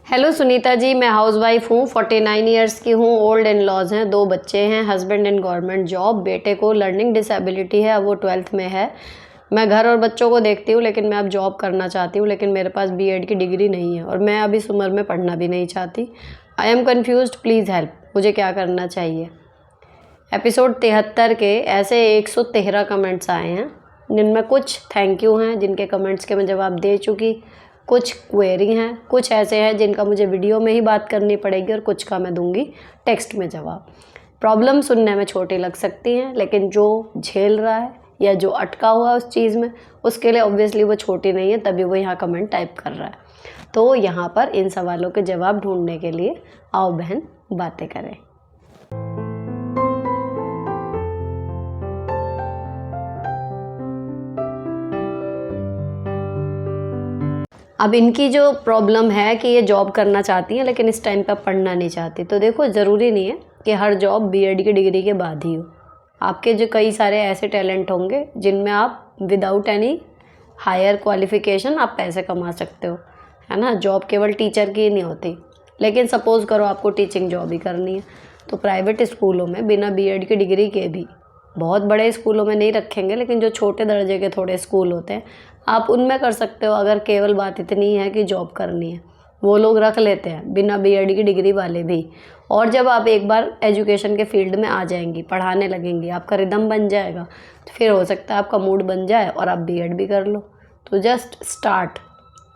Hello Sunita ji, मैं housewife हूँ, 49 years की हूँ, ओल्ड इन लॉज हैं, 2 बच्चे हैं, हस्बैंड इन गवर्नमेंट जॉब, बेटे को लर्निंग डिसेबिलिटी है, अब वो 12th में है। मैं घर और बच्चों को देखती हूँ, लेकिन मैं अब जॉब करना चाहती हूँ, लेकिन मेरे पास बीएड की डिग्री नहीं है और मैं अब इस उम्र में पढ़ना भी नहीं चाहती। I am confused, please help, मुझे क्या करना चाहिए। एपिसोड 73 के ऐसे 113 कमेंट्स आए हैं, जिनमें कुछ थैंक यू हैं, जिनके कमेंट्स के मैं जवाब दे चुकी, कुछ क्वेरी हैं, कुछ ऐसे हैं जिनका मुझे वीडियो में ही बात करनी पड़ेगी और कुछ का मैं दूंगी टेक्स्ट में जवाब। प्रॉब्लम सुनने में छोटी लग सकती हैं, लेकिन जो झेल रहा है या जो अटका हुआ उस चीज़ में, उसके लिए ऑब्वियसली वो छोटी नहीं है, तभी वो यहाँ कमेंट टाइप कर रहा है। तो यहाँ पर इन सवालों के जवाब ढूंढने के लिए आओ बहन बातें करें। अब इनकी जो प्रॉब्लम है कि ये जॉब करना चाहती हैं, लेकिन इस टाइम पर पढ़ना नहीं चाहती। तो देखो, ज़रूरी नहीं है कि हर जॉब बीएड की डिग्री के बाद ही हो। आपके जो कई सारे ऐसे टैलेंट होंगे जिनमें आप विदाउट एनी हायर क्वालिफ़िकेशन आप पैसे कमा सकते हो, है ना। जॉब केवल टीचर की ही नहीं होती। लेकिन सपोज़ करो आपको टीचिंग जॉब ही करनी है, तो प्राइवेट स्कूलों में बिना बीएड की डिग्री के भी, बहुत बड़े स्कूलों में नहीं रखेंगे, लेकिन जो छोटे दर्जे के थोड़े स्कूल होते हैं, आप उनमें कर सकते हो। अगर केवल बात इतनी है कि जॉब करनी है, वो लोग रख लेते हैं बिना बीएड की डिग्री वाले भी। और जब आप एक बार एजुकेशन के फील्ड में आ जाएंगी, पढ़ाने लगेंगी, आपका रिदम बन जाएगा, तो फिर हो सकता है आपका मूड बन जाए और आप बीएड भी कर लो। तो जस्ट स्टार्ट।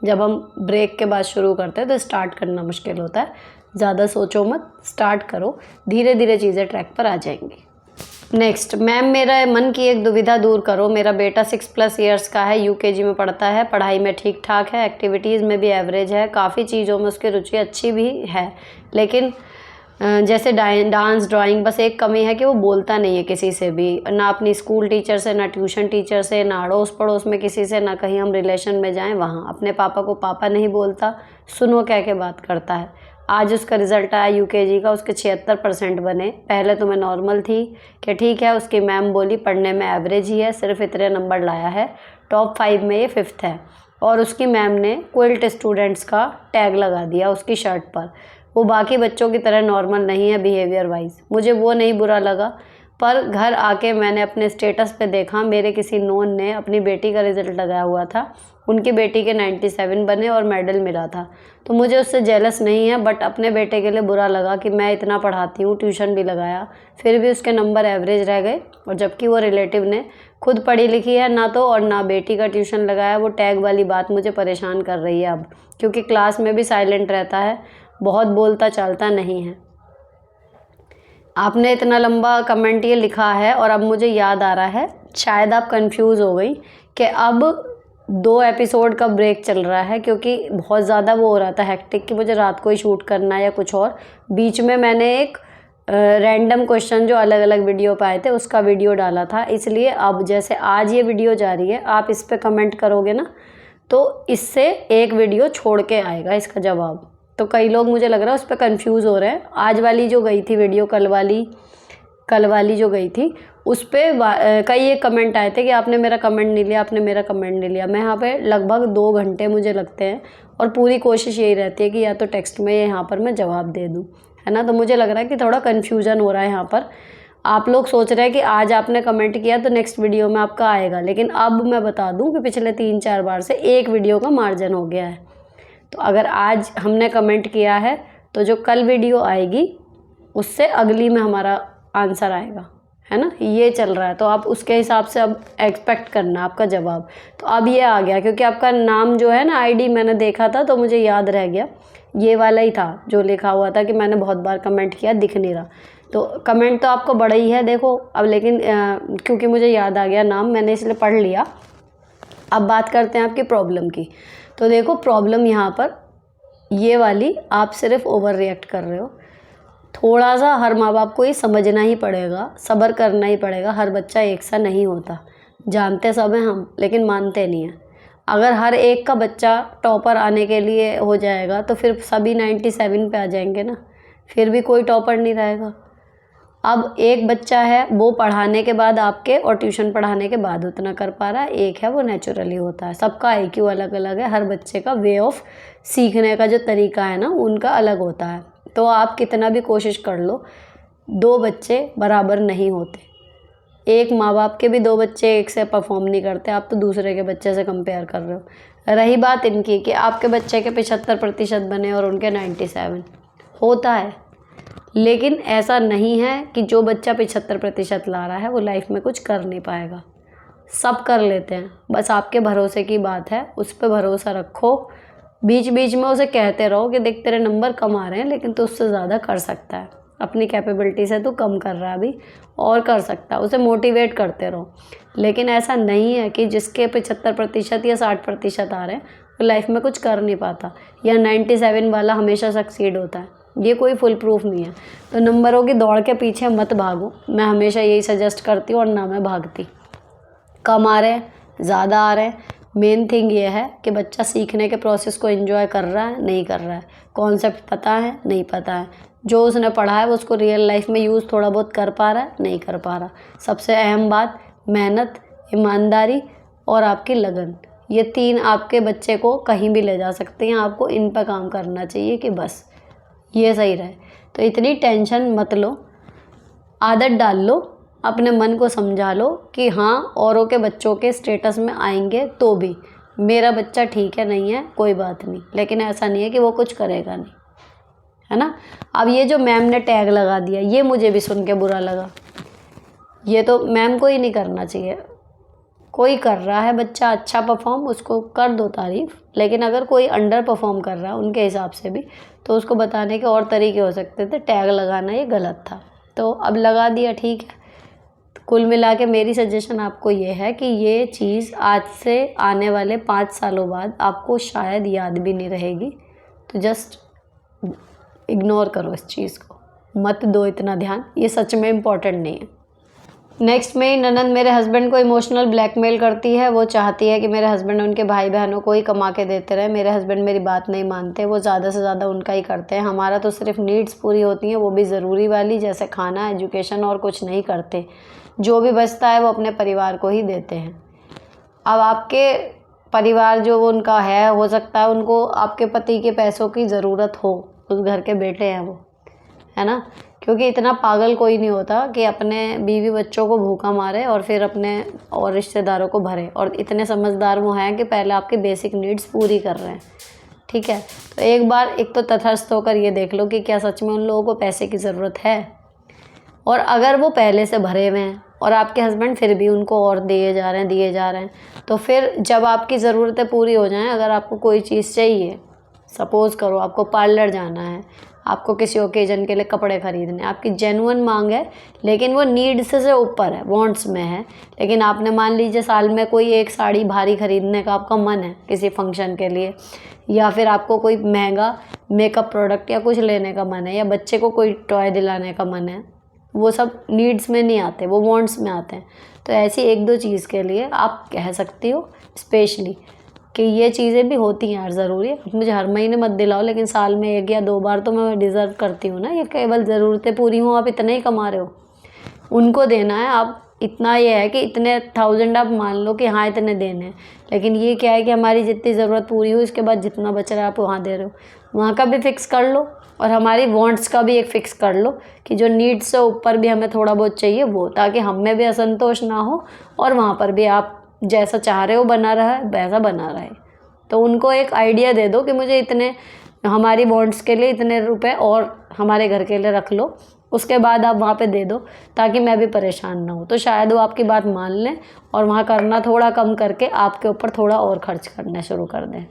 जब हम ब्रेक के बाद शुरू करते हैं तो स्टार्ट करना मुश्किल होता है। ज़्यादा सोचो मत, स्टार्ट करो, धीरे धीरे चीज़ें ट्रैक पर आ जाएंगी। नेक्स्ट, मैम मेरा मन की एक दुविधा दूर करो। मेरा बेटा 6+ इयर्स का है, यूकेजी में पढ़ता है, पढ़ाई में ठीक ठाक है, एक्टिविटीज़ में भी एवरेज है, काफ़ी चीज़ों में उसकी रुचि अच्छी भी है, लेकिन जैसे डांस, ड्राइंग, बस एक कमी है कि वो बोलता नहीं है किसी से भी, ना अपनी स्कूल टीचर से, ना ट्यूशन टीचर से, ना अड़ोस पड़ोस में किसी से, ना कहीं हम रिलेशन में जाएं वहाँ। अपने पापा को पापा नहीं बोलता, सुनो कह के बात करता है। आज उसका रिज़ल्ट आया यूकेजी का, उसके 76% बने। पहले तो मैं नॉर्मल थी कि ठीक है, उसकी मैम बोली पढ़ने में एवरेज ही है, सिर्फ इतने नंबर लाया है, टॉप 5 में ये 5th है। और उसकी मैम ने क्विल्ट स्टूडेंट्स का टैग लगा दिया उसकी शर्ट पर। वो बाकी बच्चों की तरह नॉर्मल नहीं है बिहेवियर वाइज। मुझे वो नहीं बुरा लगा, पर घर आके मैंने अपने स्टेटस पे देखा, मेरे किसी नोन ने अपनी बेटी का रिज़ल्ट लगाया हुआ था, उनकी बेटी के 97 बने और मेडल मिला था। तो मुझे उससे जेलस नहीं है, बट अपने बेटे के लिए बुरा लगा कि मैं इतना पढ़ाती हूँ, ट्यूशन भी लगाया, फिर भी उसके नंबर एवरेज रह गए। और जबकि वो रिलेटिव ने खुद पढ़ी लिखी है ना तो, और ना बेटी का ट्यूशन लगाया। वो टैग वाली बात मुझे परेशान कर रही है अब, क्योंकि क्लास में भी साइलेंट रहता है, बहुत बोलता चालता नहीं है। आपने इतना लंबा कमेंट ये लिखा है और अब मुझे याद आ रहा है, शायद आप कंफ्यूज हो गई कि अब 2 एपिसोड का ब्रेक चल रहा है, क्योंकि बहुत ज़्यादा वो हो रहा था हेक्टिक कि मुझे रात को ही शूट करना है या कुछ और। बीच में मैंने एक रैंडम क्वेश्चन जो अलग अलग वीडियो पे आए थे उसका वीडियो डाला था, इसलिए अब जैसे आज ये वीडियो जा रही है, आप इस पर कमेंट करोगे ना, तो इससे एक वीडियो छोड़ के आएगा इसका जवाब। तो कई लोग मुझे लग रहा है उस पर कन्फ्यूज़ हो रहे हैं। आज वाली जो गई थी वीडियो, कल वाली जो गई थी, उस पर कई एक कमेंट आए थे कि आपने मेरा कमेंट नहीं लिया, आपने मेरा कमेंट नहीं लिया। मैं यहाँ पे लगभग 2 घंटे मुझे लगते हैं और पूरी कोशिश यही रहती है कि या तो टेक्स्ट में या यहाँ पर मैं जवाब दे दूँ, है ना। तो मुझे लग रहा है कि थोड़ा कन्फ्यूज़न हो रहा है यहाँ पर। आप लोग सोच रहे हैं कि आज आपने कमेंट किया तो नेक्स्ट वीडियो में आपका आएगा, लेकिन अब मैं बता दूँ कि पिछले 3-4 बार से एक वीडियो का मार्जिन हो गया है। तो अगर आज हमने कमेंट किया है तो जो कल वीडियो आएगी उससे अगली में हमारा आंसर आएगा, है ना। ये चल रहा है, तो आप उसके हिसाब से अब एक्सपेक्ट करना आपका जवाब। तो अब ये आ गया, क्योंकि आपका नाम जो है ना, आईडी मैंने देखा था तो मुझे याद रह गया, ये वाला ही था जो लिखा हुआ था कि मैंने बहुत बार कमेंट किया, दिख नहीं रहा। तो कमेंट तो आपको बड़ा ही है देखो अब, लेकिन क्योंकि मुझे याद आ गया नाम, मैंने इसलिए पढ़ लिया। अब बात करते हैं आपकी प्रॉब्लम की। तो देखो, प्रॉब्लम यहाँ पर ये वाली, आप सिर्फ ओवर रिएक्ट कर रहे हो। थोड़ा सा हर माँ बाप को ये समझना ही पड़ेगा, सब्र करना ही पड़ेगा। हर बच्चा एक सा नहीं होता, जानते सब हैं हम, लेकिन मानते नहीं हैं। अगर हर एक का बच्चा टॉपर आने के लिए हो जाएगा तो फिर सभी 97 पे आ जाएंगे ना, फिर भी कोई टॉपर नहीं रहेगा। अब एक बच्चा है वो पढ़ाने के बाद आपके और ट्यूशन पढ़ाने के बाद उतना कर पा रहा है, एक है वो नेचुरली होता है। सबका आईक्यू अलग अलग है, हर बच्चे का वे ऑफ सीखने का जो तरीका है ना उनका अलग होता है। तो आप कितना भी कोशिश कर लो, 2 बच्चे बराबर नहीं होते। एक माँ बाप के भी 2 बच्चे एक से परफॉर्म नहीं करते, आप तो दूसरे के बच्चे से कंपेयर कर रहे हो। रही बात इनकी कि आपके बच्चे के 75% बने और उनके 97, होता है। लेकिन ऐसा नहीं है कि जो बच्चा 75% ला रहा है वो लाइफ में कुछ कर नहीं पाएगा। सब कर लेते हैं, बस आपके भरोसे की बात है, उस पर भरोसा रखो। बीच बीच में उसे कहते रहो कि देख तेरे नंबर कम आ रहे हैं लेकिन तू उससे ज़्यादा कर सकता है, अपनी कैपेबिलिटी से तू कम कर रहा है अभी और कर सकता है। उसे मोटिवेट करते रहो। लेकिन ऐसा नहीं है कि जिसके 75% या 60% आ रहे हैं वो लाइफ में कुछ कर नहीं पाता, या 97 वाला हमेशा सक्सीड होता है, ये कोई फुल प्रूफ नहीं है। तो नंबरों की दौड़ के पीछे मत भागो, मैं हमेशा यही सजेस्ट करती हूँ और ना मैं भागती। कम आ रहे हैं, ज़्यादा आ रहे हैं, मेन थिंग ये है कि बच्चा सीखने के प्रोसेस को एंजॉय कर रहा है नहीं कर रहा है, कॉन्सेप्ट पता है नहीं पता है, जो उसने पढ़ा है वो उसको रियल लाइफ में यूज़ थोड़ा बहुत कर पा रहा है नहीं कर पा रहा। सबसे अहम बात मेहनत, ईमानदारी और आपकी लगन, ये 3 आपके बच्चे को कहीं भी ले जा सकते हैं। आपको इन पर काम करना चाहिए कि बस ये सही रहे। तो इतनी टेंशन मत लो, आदत डाल लो, अपने मन को समझा लो कि हाँ औरों के बच्चों के स्टेटस में आएंगे तो भी मेरा बच्चा ठीक है, नहीं है कोई बात नहीं, लेकिन ऐसा नहीं है कि वो कुछ करेगा नहीं, है ना। अब ये जो मैम ने टैग लगा दिया ये मुझे भी सुन के बुरा लगा। ये तो मैम को ही नहीं करना चाहिए। कोई कर रहा है बच्चा अच्छा परफॉर्म, उसको कर दो तारीफ़, लेकिन अगर कोई अंडर परफॉर्म कर रहा है उनके हिसाब से भी तो उसको बताने के और तरीके हो सकते थे। टैग लगाना ये गलत था, तो अब लगा दिया, ठीक है। कुल मिला के मेरी सजेशन आपको ये है कि ये चीज़ आज से आने वाले 5 सालों बाद आपको शायद याद भी नहीं रहेगी, तो जस्ट इग्नोर करो इस चीज़ को, मत दो इतना ध्यान, ये सच में इम्पॉर्टेंट नहीं है। नेक्स्ट में ननद मेरे हस्बैंड को इमोशनल ब्लैकमेल करती है। वो चाहती है कि मेरे हस्बैंड उनके भाई बहनों को ही कमा के देते रहे। मेरे हस्बैंड मेरी बात नहीं मानते, वो ज़्यादा से ज़्यादा उनका ही करते हैं। हमारा तो सिर्फ नीड्स पूरी होती हैं, वो भी ज़रूरी वाली, जैसे खाना, एजुकेशन, और कुछ नहीं करते। जो भी बचता है वो अपने परिवार को ही देते हैं। अब आपके परिवार जो वो उनका है, हो सकता है उनको आपके पति के पैसों की ज़रूरत हो, उस घर के बेटे हैं वो, है ना। क्योंकि इतना पागल कोई नहीं होता कि अपने बीवी बच्चों को भूखा मारे और फिर अपने और रिश्तेदारों को भरे, और इतने समझदार वो हैं कि पहले आपके बेसिक नीड्स पूरी कर रहे हैं, ठीक है। तो एक बार एक तो तटस्थ होकर ये देख लो कि क्या सच में उन लोगों को पैसे की ज़रूरत है, और अगर वो पहले से भरे हुए हैं और आपके हस्बैंड फिर भी उनको और दिए जा रहे हैं, तो फिर जब आपकी ज़रूरतें पूरी हो जाएं, अगर आपको कोई चीज़ चाहिए, सपोज़ करो आपको पार्लर जाना है, आपको किसी ओकेजन के लिए कपड़े खरीदने, आपकी जेन्युइन मांग है लेकिन वो नीड्स से ऊपर है, वांट्स में है, लेकिन आपने मान लीजिए साल में कोई एक साड़ी भारी खरीदने का आपका मन है किसी फंक्शन के लिए, या फिर आपको कोई महंगा मेकअप प्रोडक्ट या कुछ लेने का मन है, या बच्चे को कोई टॉय दिलाने का मन है, वो सब नीड्स में नहीं आते, वो वांट्स में आते हैं। तो ऐसी 1-2 चीज़ के लिए आप कह सकती हो स्पेशली कि ये चीज़ें भी होती हैं यार, ज़रूरी है। मुझे हर महीने मत दिलाओ, लेकिन साल में 1 या 2 बार तो मैं डिज़र्व करती हूँ ना, ये केवल ज़रूरतें पूरी हों, आप इतने ही कमा रहे हो, उनको देना है। आप इतना ये है कि इतने 1000 आप मान लो कि हाँ इतने देने हैं, लेकिन ये क्या है कि हमारी जितनी ज़रूरत पूरी हुई उसके बाद जितना बच रहा है आप वहाँ दे रहे हो, वहाँ का भी फिक्स कर लो, और हमारी वांट्स का भी एक फ़िक्स कर लो कि जो नीड्स से ऊपर भी हमें थोड़ा बहुत चाहिए वो, ताकि हम में भी असंतोष ना हो और वहाँ पर भी आप जैसा चाह रहे हो बना रहा है वैसा बना रहे। तो उनको एक आइडिया दे दो कि मुझे इतने, हमारी वांट्स के लिए इतने रुपए और हमारे घर के लिए रख लो, उसके बाद आप वहाँ पे दे दो, ताकि मैं भी परेशान ना हूँ। तो शायद वो आपकी बात मान लें और वहाँ करना थोड़ा कम करके आपके ऊपर थोड़ा और खर्च करना शुरू कर दें।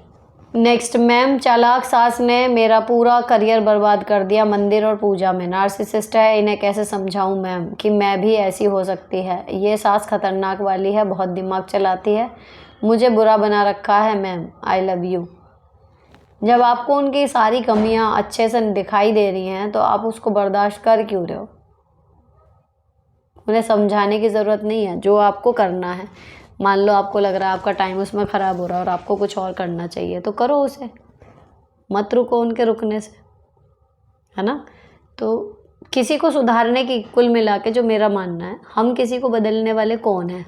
नेक्स्ट, मैम चालाक सास ने मेरा पूरा करियर बर्बाद कर दिया मंदिर और पूजा में, नार्सिसिस्ट है, इन्हें कैसे समझाऊं मैम कि मैं भी ऐसी हो सकती है। ये सास खतरनाक वाली है, बहुत दिमाग चलाती है, मुझे बुरा बना रखा है मैम, आई लव यू। जब आपको उनकी सारी कमियां अच्छे से दिखाई दे रही हैं तो आप उसको बर्दाश्त कर क्यों रहे हो। उन्हें समझाने की ज़रूरत नहीं है, जो आपको करना है। मान लो आपको लग रहा है आपका टाइम उसमें ख़राब हो रहा है और आपको कुछ और करना चाहिए, तो करो उसे, मत रुको उनके रुकने से, है ना। तो किसी को सुधारने की, कुल मिला के जो मेरा मानना है, हम किसी को बदलने वाले कौन हैं?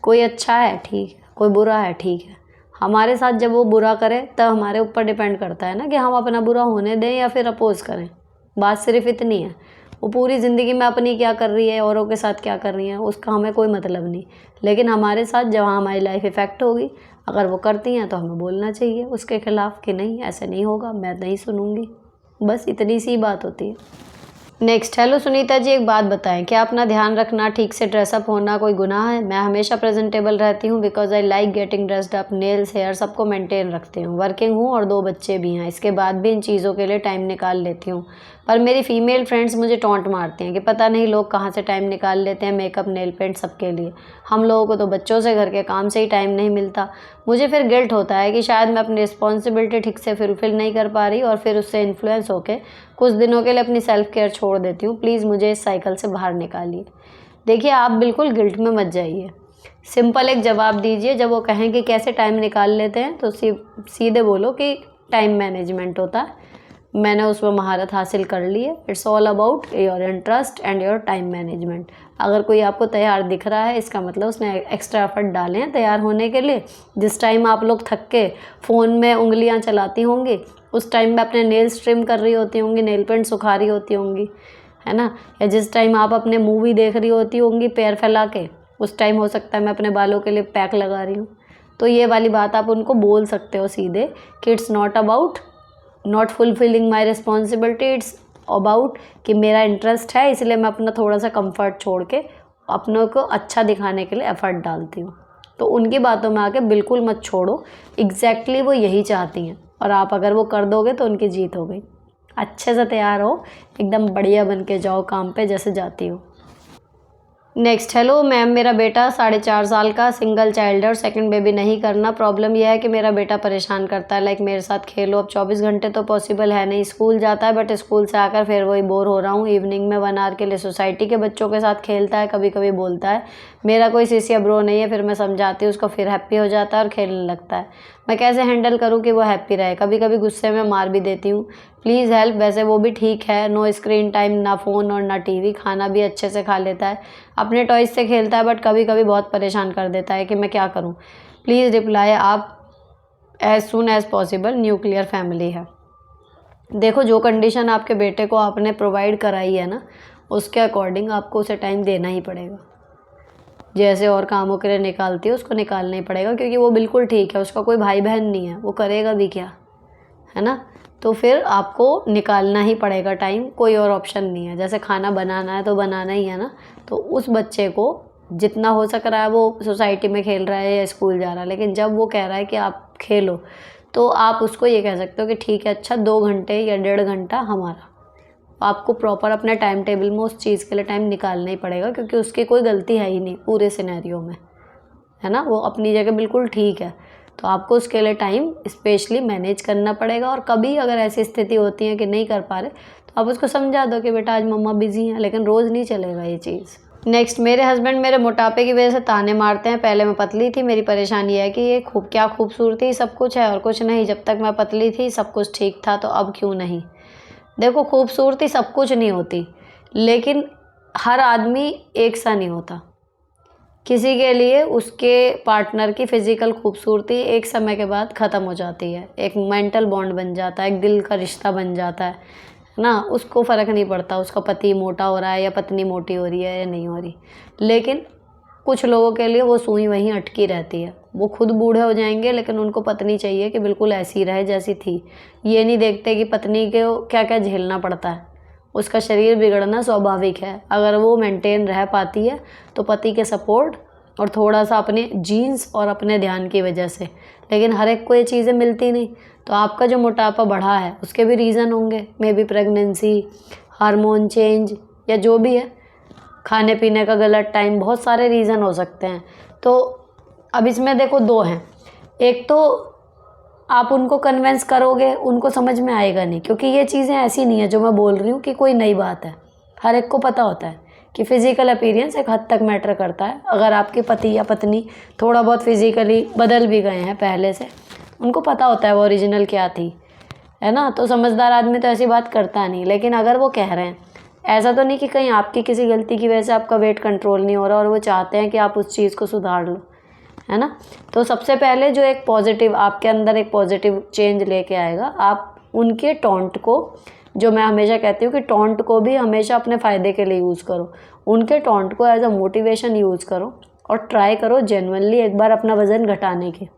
कोई अच्छा है ठीक है, कोई बुरा है ठीक है। हमारे साथ जब वो बुरा करे तब हमारे ऊपर डिपेंड करता है ना कि हम अपना बुरा होने दें या फिर अपोज करें। बात सिर्फ इतनी है। वो पूरी ज़िंदगी में अपनी क्या कर रही है, औरों के साथ क्या कर रही है, उसका हमें कोई मतलब नहीं। लेकिन हमारे साथ जहाँ हमारी लाइफ इफ़ेक्ट होगी, अगर वो करती हैं तो हमें बोलना चाहिए उसके खिलाफ़ कि नहीं ऐसे नहीं होगा, मैं नहीं सुनूंगी। बस इतनी सी बात होती है। नेक्स्ट, हेलो सुनीता जी, एक बात बताएं, क्या अपना ध्यान रखना, ठीक से ड्रेसअप होना कोई गुनाह है? मैं हमेशा प्रेजेंटेबल रहती हूँ because I like getting dressed up, nails hair सबको मेंटेन रखती हूँ। वर्किंग हूँ और 2 बच्चे भी हैं, इसके बाद भी इन चीज़ों के लिए टाइम निकाल लेती हूँ। पर मेरी फीमेल फ्रेंड्स मुझे टॉन्ट मारती हैं कि पता नहीं लोग कहाँ से टाइम निकाल लेते हैं मेकअप, नेल पेंट सबके लिए। हम लोगों को तो बच्चों से, घर के काम से ही टाइम नहीं मिलता। मुझे फिर गिल्ट होता है कि शायद मैं अपनी रिस्पॉन्सिबिलिटी ठीक से फुलफिल नहीं कर पा रही और फिर उससे इन्फ्लुएंस होकर कुछ दिनों के लिए अपनी सेल्फ केयर छोड़ देती हूँ। प्लीज़ मुझे इस साइकिल से बाहर निकालिए। देखिए, आप बिल्कुल गिल्ट में मत जाइए। सिंपल एक जवाब दीजिए, जब वो कहें कि कैसे टाइम निकाल लेते हैं तो सीधे बोलो कि टाइम मैनेजमेंट होता है, मैंने उसमें महारत हासिल कर ली है। It's all about your interest and your time management. अगर कोई आपको तैयार दिख रहा है, इसका मतलब उसने एक्स्ट्रा एफर्ट डाले हैं तैयार होने के लिए। जिस टाइम आप लोग थक के फ़ोन में उंगलियां चलाती होंगी, उस टाइम में अपने नेल्स ट्रिम कर रही होती होंगी, नेल पेंट सुखा रही होती होंगी, है ना। या जिस टाइम आप अपने मूवी देख रही होती होंगी पैर फैला के, उस टाइम हो सकता है मैं अपने बालों के लिए पैक लगा रही हूँ। तो ये वाली बात आप उनको बोल सकते हो सीधे कि it's not about not fulfilling my responsibility, it's about कि मेरा इंटरेस्ट है, इसलिए मैं अपना थोड़ा सा कंफर्ट छोड़ के अपनों को अच्छा दिखाने के लिए एफर्ट डालती हूँ। तो उनकी बातों में आके बिल्कुल मत छोड़ो। एग्जैक्टली वो यही चाहती हैं और आप अगर वो कर दोगे तो उनकी जीत हो गई। अच्छे से तैयार हो, एकदम बढ़िया बन के जाओ काम पे जैसे जाती हो। नेक्स्ट, हेलो मैम, मेरा बेटा 4.5 साल का सिंगल चाइल्ड है और सेकंड बेबी नहीं करना। प्रॉब्लम यह है कि मेरा बेटा परेशान करता है, लाइक मेरे साथ खेलो। अब 24 घंटे तो पॉसिबल है नहीं, स्कूल जाता है बट स्कूल से आकर फिर वही बोर हो रहा हूँ। इवनिंग में 1 आवर के लिए सोसाइटी के बच्चों के साथ खेलता है, कभी कभी बोलता है मेरा कोई सिसिया ब्रो नहीं है, फिर मैं समझाती हूँ उसको, फिर हैप्पी हो जाता है और खेलने लगता है। मैं कैसे हैंडल करूँ कि वो हैप्पी रहे? कभी कभी गुस्से में मार भी देती हूँ, प्लीज़ हेल्प। वैसे वो भी ठीक है, नो स्क्रीन टाइम, ना फ़ोन और ना टीवी, खाना भी अच्छे से खा लेता है, अपने टॉयज से खेलता है, बट कभी कभी बहुत परेशान कर देता है कि मैं क्या करूं? प्लीज़ रिप्लाई आप as soon as possible. Nuclear family है। देखो, जो कंडीशन आपके बेटे को आपने प्रोवाइड कराई है ना, उसके अकॉर्डिंग आपको उसे टाइम देना ही पड़ेगा। जैसे और कामों के लिए निकालती है उसको निकालना ही पड़ेगा, क्योंकि वो बिल्कुल ठीक है, उसका कोई भाई बहन नहीं है, वो करेगा भी क्या, है ना। तो फिर आपको निकालना ही पड़ेगा टाइम, कोई और ऑप्शन नहीं है। जैसे खाना बनाना है तो बनाना ही है ना। तो उस बच्चे को जितना हो सक रहा है, वो सोसाइटी में खेल रहा है या स्कूल जा रहा है, लेकिन जब वो कह रहा है कि आप खेलो, तो आप उसको ये कह सकते हो कि ठीक है, अच्छा 2 घंटे या 1.5 घंटा हमारा। आपको प्रॉपर अपने टाइम टेबल में उस चीज़ के लिए टाइम निकालना ही पड़ेगा, क्योंकि उसकी कोई गलती है ही नहीं पूरे सिनेरियो में, है ना। वो अपनी जगह बिल्कुल ठीक है। तो आपको उसके लिए टाइम स्पेशली मैनेज करना पड़ेगा। और कभी अगर ऐसी स्थिति होती है कि नहीं कर पा रहे, तो आप उसको समझा दो कि बेटा आज मम्मा बिजी हैं, लेकिन रोज़ नहीं चलेगा ये चीज़। नेक्स्ट, मेरे हस्बैंड मेरे मोटापे की वजह से ताने मारते हैं। पहले मैं पतली थी, मेरी परेशानी है कि ये क्या खूबसूरती सब कुछ है और कुछ नहीं। जब तक मैं पतली थी सब कुछ ठीक था, तो अब क्यों नहीं? देखो, खूबसूरती सब कुछ नहीं होती, लेकिन हर आदमी एक सा नहीं होता। किसी के लिए उसके पार्टनर की फ़िज़िकल खूबसूरती एक समय के बाद ख़त्म हो जाती है, एक मेंटल बॉन्ड बन जाता है, एक दिल का रिश्ता बन जाता है ना। उसको फ़र्क नहीं पड़ता उसका पति मोटा हो रहा है या पत्नी मोटी हो रही है या नहीं हो रही। लेकिन कुछ लोगों के लिए वो सुई वहीं अटकी रहती है। वो खुद बूढ़े हो जाएंगे, लेकिन उनको पत्नी चाहिए कि बिल्कुल ऐसी रहे जैसी थी। ये नहीं देखते कि पत्नी को क्या क्या झेलना पड़ता है। उसका शरीर बिगड़ना स्वाभाविक है। अगर वो मेंटेन रह पाती है तो पति के सपोर्ट और थोड़ा सा अपने जीन्स और अपने ध्यान की वजह से। लेकिन हर एक को ये चीज़ें मिलती नहीं। तो आपका जो मोटापा बढ़ा है उसके भी रीज़न होंगे, may be pregnancy, hormone change या जो भी है, खाने पीने का गलत टाइम, बहुत सारे रीज़न हो सकते हैं। तो अब इसमें देखो 2 हैं। एक तो आप उनको कन्विंस करोगे, उनको समझ में आएगा नहीं, क्योंकि ये चीज़ें ऐसी नहीं है जो मैं बोल रही हूँ कि कोई नई बात है। हर एक को पता होता है कि फ़िज़िकल अपीयरेंस एक हद तक मैटर करता है। अगर आपके पति या पत्नी थोड़ा बहुत फिज़िकली बदल भी गए हैं पहले से, उनको पता होता है वो ओरिजिनल क्या थी, है ना। तो समझदार आदमी तो ऐसी बात करता नहीं, लेकिन अगर वो कह रहे हैं, ऐसा तो नहीं कि कहीं आपकी किसी गलती की वजह से आपका वेट कंट्रोल नहीं हो रहा और वो चाहते हैं कि आप उस चीज़ को सुधार लो, है ना। तो सबसे पहले जो एक पॉजिटिव आपके अंदर एक पॉजिटिव चेंज लेके आएगा, आप उनके टॉन्ट को, जो मैं हमेशा कहती हूँ कि टॉन्ट को भी हमेशा अपने फ़ायदे के लिए यूज़ करो, उनके टॉन्ट को एज अ मोटिवेशन यूज़ करो और ट्राई करो जेन्युइनली एक बार अपना वज़न घटाने के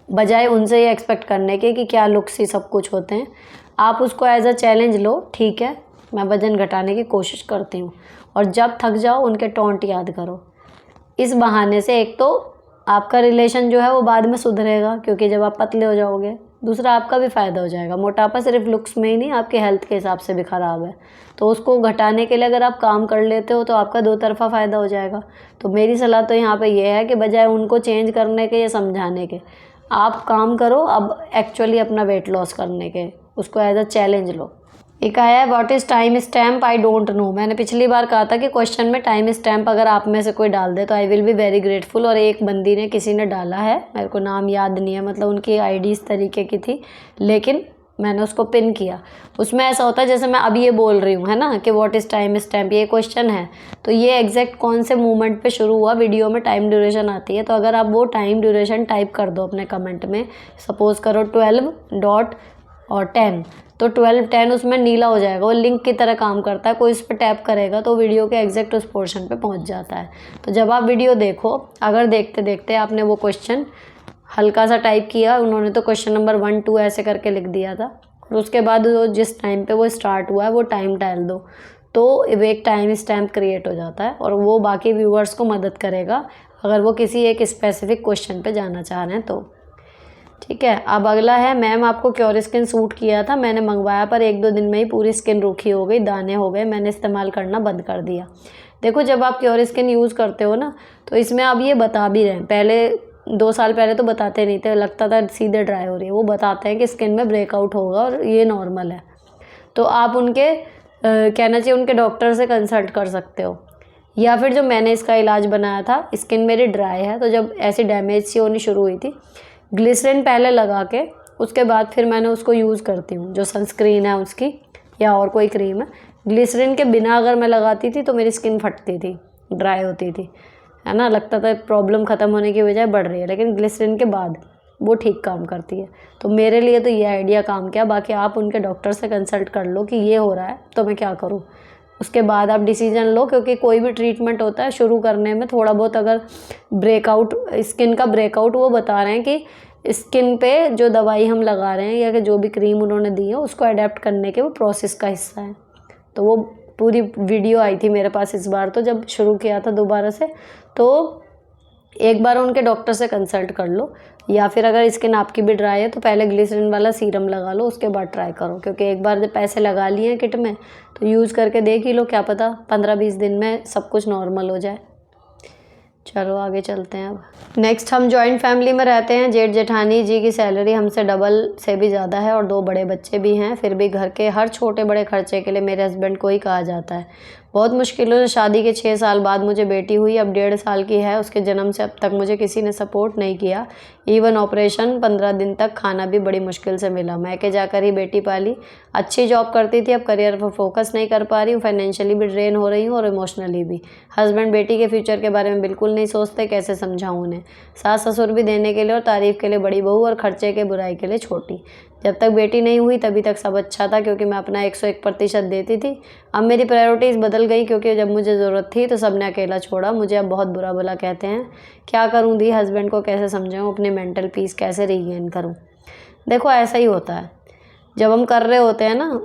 बजाय उनसे ये एक्सपेक्ट करने के कि क्या लुक्स ही सब कुछ होते हैं। आप उसको एज अ चैलेंज लो, ठीक है मैं वज़न घटाने की कोशिश करती हूँ, और जब थक जाओ उनके टॉन्ट याद करो। इस बहाने से एक तो आपका रिलेशन जो है वो बाद में सुधरेगा, क्योंकि जब आप पतले हो जाओगे, दूसरा आपका भी फ़ायदा हो जाएगा। मोटापा सिर्फ लुक्स में ही नहीं, आपके हेल्थ के हिसाब से भी ख़राब है, तो उसको घटाने के लिए अगर आप काम कर लेते हो तो आपका दो तरफ़ा फ़ायदा हो जाएगा। तो मेरी सलाह तो यहाँ पे ये है कि बजाय उनको चेंज करने के या समझाने के, आप काम करो अब एक्चुअली अपना वेट लॉस करने के, उसको एज अ चैलेंज लो। एक आया है what is time stamp, I don't know. मैंने पिछली बार कहा था कि क्वेश्चन में टाइम स्टैम्प अगर आप में से कोई डाल दे तो I will be very grateful, और एक बंदी ने, किसी ने डाला है, मेरे को नाम याद नहीं है, मतलब उनकी आईडी इस तरीके की थी, लेकिन मैंने उसको पिन किया। उसमें ऐसा होता है जैसे मैं अब ये बोल रही हूँ, है ना, कि व्हाट इज़ टाइम स्टैम्प, ये क्वेश्चन है, तो ये एग्जैक्ट कौन से मूवमेंट पे शुरू हुआ, वीडियो में टाइम ड्यूरेशन आती है, तो अगर आप वो टाइम ड्यूरेशन टाइप कर दो अपने कमेंट में, सपोज़ करो 12.10, तो 12:10 उसमें नीला हो जाएगा, वो लिंक की तरह काम करता है, कोई उस पर टैप करेगा तो वीडियो के एग्जैक्ट उस पोर्शन पे पहुंच जाता है। तो जब आप वीडियो देखो, अगर देखते देखते आपने वो क्वेश्चन हल्का सा टाइप किया, उन्होंने तो क्वेश्चन नंबर 1, 2 ऐसे करके लिख दिया था, और उसके बाद वो जिस टाइम पे वो स्टार्ट हुआ है वो टाइम डाल दो, तो वो एक टाइम स्टैम्प क्रिएट हो जाता है, और वो बाकी व्यूअर्स को मदद करेगा अगर वो किसी एक स्पेसिफिक क्वेश्चन पे जाना चाह रहे हैं तो। ठीक है, अब अगला है, मैम आपको क्योर स्किन सूट किया था, मैंने मंगवाया पर 1-2 दिन में ही पूरी स्किन रूखी हो गई, दाने हो गए, मैंने इस्तेमाल करना बंद कर दिया। देखो जब आप क्योर स्किन यूज़ करते हो ना, तो इसमें आप ये बता भी रहे हैं, पहले 2 साल पहले तो बताते नहीं थे, लगता था सीधे ड्राई हो रही है, वो बताते हैं कि स्किन में ब्रेकआउट होगा और ये नॉर्मल है। तो आप उनके कहना चाहिए उनके डॉक्टर से कंसल्ट कर सकते हो, या फिर जो मैंने इसका इलाज बनाया था, स्किन मेरी ड्राई है, तो जब ऐसी डैमेज सी होनी शुरू हुई थी, ग्लिसरीन पहले लगा के उसके बाद फिर मैंने उसको यूज़ करती हूँ, जो सनस्क्रीन है उसकी या और कोई क्रीम है, ग्लिसरीन के बिना अगर मैं लगाती थी तो मेरी स्किन फटती थी, ड्राई होती थी, है ना, लगता था प्रॉब्लम ख़त्म होने की बजाय बढ़ रही है, लेकिन ग्लिसरीन के बाद वो ठीक काम करती है। तो मेरे लिए तो ये आइडिया काम किया, बाकी आप उनके डॉक्टर से कंसल्ट कर लो कि ये हो रहा है तो मैं क्या करूँ, उसके बाद आप डिसीजन लो, क्योंकि कोई भी ट्रीटमेंट होता है शुरू करने में थोड़ा बहुत अगर ब्रेकआउट, स्किन का ब्रेकआउट, वो बता रहे हैं कि स्किन पे जो दवाई हम लगा रहे हैं या कि जो भी क्रीम उन्होंने दी है उसको अडेप्ट करने के वो प्रोसेस का हिस्सा है। तो वो पूरी वीडियो आई थी मेरे पास इस बार, तो जब शुरू किया था दोबारा से, तो एक बार उनके डॉक्टर से कंसल्ट कर लो, या फिर अगर स्किन आपकी भी ड्राई है तो पहले ग्लिसरीन वाला सीरम लगा लो, उसके बाद ट्राई करो, क्योंकि एक बार जब पैसे लगा लिए हैं किट में तो यूज़ करके देख ही लो, क्या पता 15-20 दिन में सब कुछ नॉर्मल हो जाए। चलो आगे चलते हैं। अब नेक्स्ट, हम जॉइंट फैमिली में रहते हैं, जेठ जेठानी जी की सैलरी हमसे डबल से भी ज़्यादा है और 2 बड़े बच्चे भी हैं, फिर भी घर के हर छोटे बड़े खर्चे के लिए मेरे हस्बैंड को ही कहा जाता है। बहुत मुश्किलों से शादी के 6 साल बाद मुझे बेटी हुई, अब 1.5 साल की है, उसके जन्म से अब तक मुझे किसी ने सपोर्ट नहीं किया, इवन ऑपरेशन 15 दिन तक खाना भी बड़ी मुश्किल से मिला, मैके जाकर ही बेटी पाली, अच्छी जॉब करती थी, अब करियर पर फोकस नहीं कर पा रही हूँ, फाइनेंशियली भी ड्रेन हो रही हूँ और इमोशनली भी। हस्बैंड बेटी के फ्यूचर के बारे में बिल्कुल नहीं सोचते, कैसे समझाऊँ उन्हें। सास ससुर भी देने के लिए और तारीफ़ के लिए बड़ी बहू और खर्चे के बुराई के लिए छोटी। जब तक बेटी नहीं हुई तभी तक सब अच्छा था, क्योंकि मैं अपना 101% देती थी। अब मेरी प्रायोरिटीज़ बदल गई, क्योंकि जब मुझे ज़रूरत थी तो सबने अकेला छोड़ा, मुझे अब बहुत बुरा भला कहते हैं। क्या करूँ दी, हस्बैंड को कैसे समझाऊँ, अपनी मेंटल पीस कैसे रीगेन करूँ। देखो ऐसा ही होता है, जब हम कर रहे होते हैं ना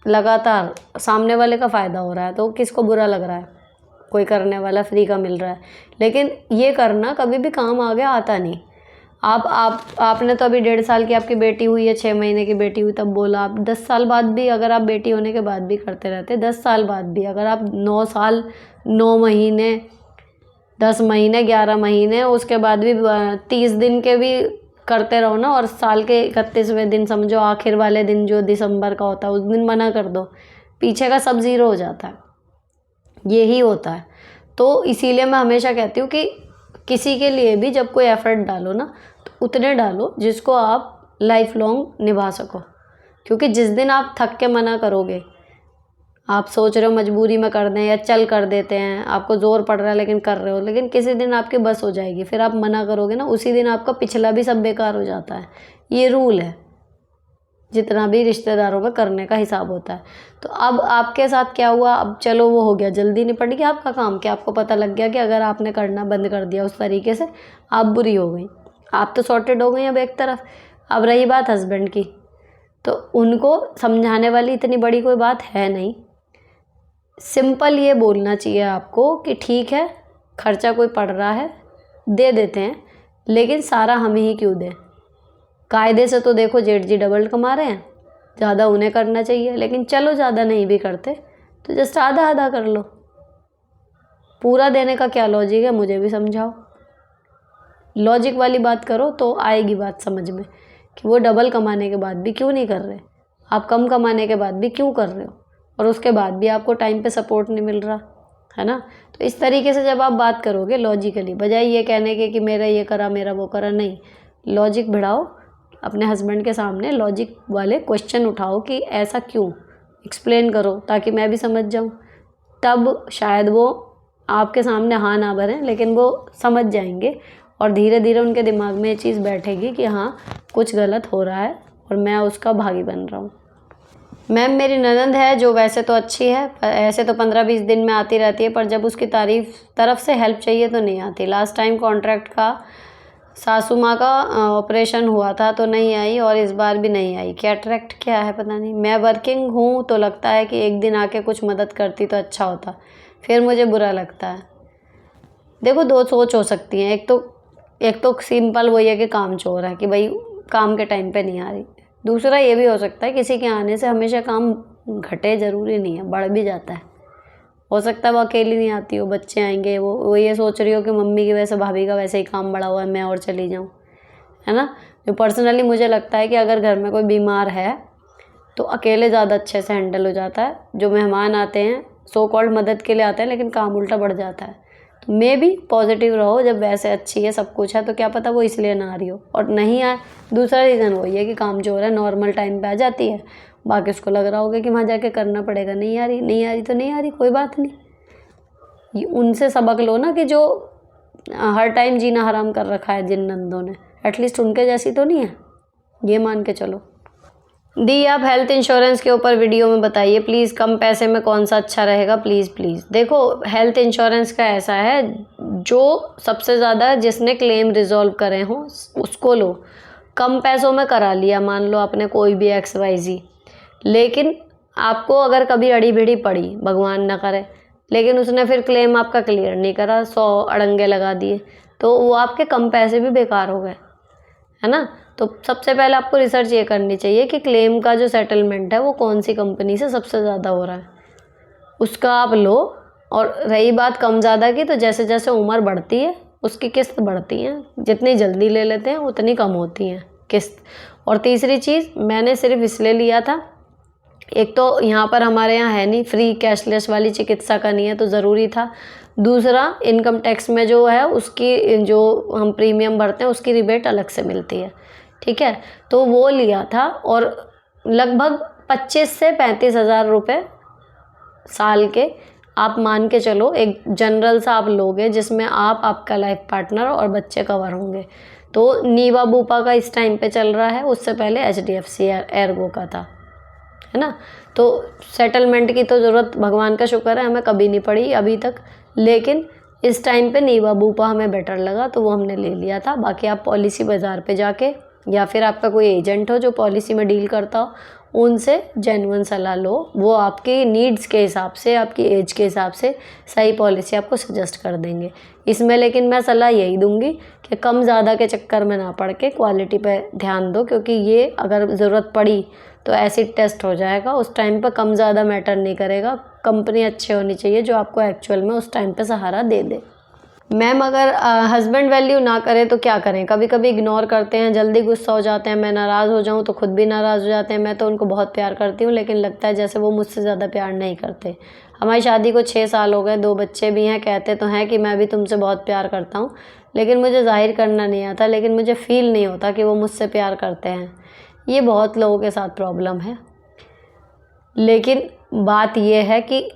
लगातार, सामने वाले का फ़ायदा हो रहा है तो किसको बुरा लग रहा है, कोई करने वाला फ्री का मिल रहा है। लेकिन ये करना कभी भी काम आगे आता नहीं। आपने तो अभी 1.5 साल की आपकी बेटी हुई है, 6 महीने की बेटी हुई तब बोला, आप 10 साल बाद भी अगर आप बेटी होने के बाद भी करते रहते, 10 साल बाद भी अगर आप 9 साल 9 महीने 10 महीने 11 महीने उसके बाद भी 30 दिन के भी करते रहो ना, और साल के 31वें दिन, समझो आखिर वाले दिन जो दिसंबर का होता है उस दिन मना कर दो, पीछे का सब ज़ीरो हो जाता है। यही होता है। तो इसीलिए मैं हमेशा कहती हूँ कि किसी के लिए भी जब कोई एफ़र्ट डालो ना तो उतने डालो जिसको आप लाइफ लॉन्ग निभा सको। क्योंकि जिस दिन आप थक के मना करोगे, आप सोच रहे हो मजबूरी में कर दें या चल कर देते हैं, आपको ज़ोर पड़ रहा है लेकिन कर रहे हो, लेकिन किसी दिन आपकी बस हो जाएगी, फिर आप मना करोगे ना, उसी दिन आपका पिछला भी सब बेकार हो जाता है। ये रूल है, जितना भी रिश्तेदारों में करने का हिसाब होता है। तो अब आपके साथ क्या हुआ, अब चलो वो हो गया, जल्दी निपट गया आपका काम, कि आपको पता लग गया कि अगर आपने करना बंद कर दिया उस तरीके से, आप बुरी हो गई, आप तो सॉर्टेड हो गई अब एक तरफ। अब रही बात हस्बैंड की, तो उनको समझाने वाली इतनी बड़ी कोई बात है नहीं। सिंपल ये बोलना चाहिए आपको कि ठीक है, खर्चा कोई पड़ रहा है, दे देते हैं, लेकिन सारा हम ही क्यों दें। कायदे से तो देखो जेठ जी डबल कमा रहे हैं, ज़्यादा उन्हें करना चाहिए, लेकिन चलो ज़्यादा नहीं भी करते तो जस्ट आधा आधा कर लो। पूरा देने का क्या लॉजिक है, मुझे भी समझाओ। लॉजिक वाली बात करो तो आएगी बात समझ में कि वो डबल कमाने के बाद भी क्यों नहीं कर रहे, आप कम कमाने के बाद भी क्यों कर रहे हो, और उसके बाद भी आपको टाइम पे सपोर्ट नहीं मिल रहा है ना। तो इस तरीके से जब आप बात करोगे लॉजिकली, बजाय ये कहने के कि मेरा ये करा मेरा वो करा, नहीं, लॉजिक बढ़ाओ अपने हस्बैंड के सामने, लॉजिक वाले क्वेश्चन उठाओ कि ऐसा क्यों, एक्सप्लेन करो ताकि मैं भी समझ जाऊँ। तब शायद वो आपके सामने हाँ ना भरें, लेकिन वो समझ जाएंगे और धीरे धीरे उनके दिमाग में ये चीज़ बैठेगी कि हाँ कुछ गलत हो रहा है और मैं उसका भागी बन रहा हूँ। मैम मेरी ननंद है जो वैसे तो अच्छी है, ऐसे तो 15-20 दिन में आती रहती है, पर जब उसकी तरफ से हेल्प चाहिए तो नहीं आती। लास्ट टाइम कॉन्ट्रैक्ट का सासू माँ का ऑपरेशन हुआ था तो नहीं आई, और इस बार भी नहीं आई। कैटरेक्ट क्या है पता नहीं। मैं वर्किंग हूँ तो लगता है कि एक दिन आके कुछ मदद करती तो अच्छा होता, फिर मुझे बुरा लगता है। देखो दो सोच हो सकती हैं, एक तो सिंपल वही है कि काम चोर है, कि भाई काम के टाइम पे नहीं आ रही। दूसरा ये भी हो सकता है किसी के आने से हमेशा काम घटे, ज़रूरी नहीं है, बढ़ भी जाता है। हो सकता है वो अकेली नहीं आती हो, बच्चे आएंगे, वो ये सोच रही हो कि मम्मी की वजह से भाभी का वैसे ही काम बढ़ा हुआ है, मैं और चली जाऊँ, है ना। जो पर्सनली मुझे लगता है कि अगर घर में कोई बीमार है तो अकेले ज़्यादा अच्छे से हैंडल हो जाता है। जो मेहमान आते हैं सो कॉल्ड मदद के लिए आते हैं, लेकिन काम उल्टा बढ़ जाता है। तो मे भी पॉजिटिव रहो, जब वैसे अच्छी है सब कुछ है तो क्या पता वो इसलिए ना आ रही हो, और नहीं आए दूसरा रीज़न वही है कि काम चोर है, नॉर्मल टाइम पे आ जाती है, बाकी उसको लग रहा होगा कि वहाँ जाके करना पड़ेगा। नहीं आ रही तो नहीं आ रही, कोई बात नहीं। ये उनसे सबक लो ना कि जो हर टाइम जीना हराम कर रखा है जिन नंदों ने, एटलीस्ट उनके जैसी तो नहीं है, ये मान के चलो। दी आप हेल्थ इंश्योरेंस के ऊपर वीडियो में बताइए प्लीज़, कम पैसे में कौन सा अच्छा रहेगा प्लीज़ प्लीज़। देखो हेल्थ इंश्योरेंस का ऐसा है, जो सबसे ज़्यादा जिसने क्लेम रिजॉल्व करे हों उसको लो। कम पैसों में करा लिया, मान लो आपने कोई भी XYZ, लेकिन आपको अगर कभी अड़ी भिड़ी पड़ी, भगवान ना करे, लेकिन उसने फिर क्लेम आपका क्लियर नहीं करा, 100 अड़ंगे लगा दिए, तो वो आपके कम पैसे भी बेकार हो गए, है ना। तो सबसे पहले आपको रिसर्च ये करनी चाहिए कि क्लेम का जो सेटलमेंट है वो कौन सी कंपनी से सबसे ज़्यादा हो रहा है, उसका आप लो। और रही बात कम ज़्यादा की, तो जैसे जैसे उम्र बढ़ती है उसकी किस्त बढ़ती है, जितनी जल्दी ले लेते हैं उतनी कम होती हैं किस्त। और तीसरी चीज़ मैंने सिर्फ इसलिए लिया था, एक तो यहाँ पर हमारे यहाँ है नहीं, फ्री कैशलेस वाली चिकित्सा का नहीं है, तो ज़रूरी था। दूसरा इनकम टैक्स में जो है उसकी जो हम प्रीमियम भरते हैं उसकी रिबेट अलग से मिलती है, ठीक है, तो वो लिया था। और लगभग 25 से 35 हज़ार रुपये साल के आप मान के चलो, एक जनरल सा आप लोगे जिसमें आप, आपका लाइफ पार्टनर और बच्चे कवर होंगे। तो नीवा बूपा का इस टाइम पे चल रहा है, उससे पहले HDFC एर्गो का था, है ना। तो सेटलमेंट की तो ज़रूरत भगवान का शुक्र है हमें कभी नहीं पड़ी अभी तक, लेकिन इस टाइम पे नीवा बूपा हमें बेटर लगा तो वो हमने ले लिया था। बाकी आप पॉलिसी बाज़ार पे जाके या फिर आपका कोई एजेंट हो जो पॉलिसी में डील करता हो, उनसे जेन्युइन सलाह लो, वो आपकी नीड्स के हिसाब से, आपकी एज के हिसाब से सही पॉलिसी आपको सजेस्ट कर देंगे इसमें। लेकिन मैं सलाह यही दूंगी कि कम ज़्यादा के चक्कर में ना पड़ के क्वालिटी पे ध्यान दो, क्योंकि ये अगर ज़रूरत पड़ी तो एसिड टेस्ट हो जाएगा, उस टाइम पे कम ज़्यादा मैटर नहीं करेगा। कंपनी अच्छी होनी चाहिए जो आपको एक्चुअल में उस टाइम पे सहारा दे दे। मैम अगर हस्बैंड वैल्यू ना करे तो क्या करें? कभी कभी इग्नोर करते हैं, जल्दी गुस्सा हो जाते हैं, मैं नाराज़ हो जाऊं तो खुद भी नाराज़ हो जाते हैं। मैं तो उनको बहुत प्यार करती हूं, लेकिन लगता है जैसे वो मुझसे ज़्यादा प्यार नहीं करते। हमारी शादी को 6 साल हो गए, 2 बच्चे भी हैं। कहते तो हैं कि मैं भी तुमसे बहुत प्यार करता हूँ, लेकिन मुझे ज़ाहिर करना नहीं आता, लेकिन मुझे फ़ील नहीं होता कि वो मुझसे प्यार करते हैं। ये बहुत लोगों के साथ प्रॉब्लम है। लेकिन बात ये है कि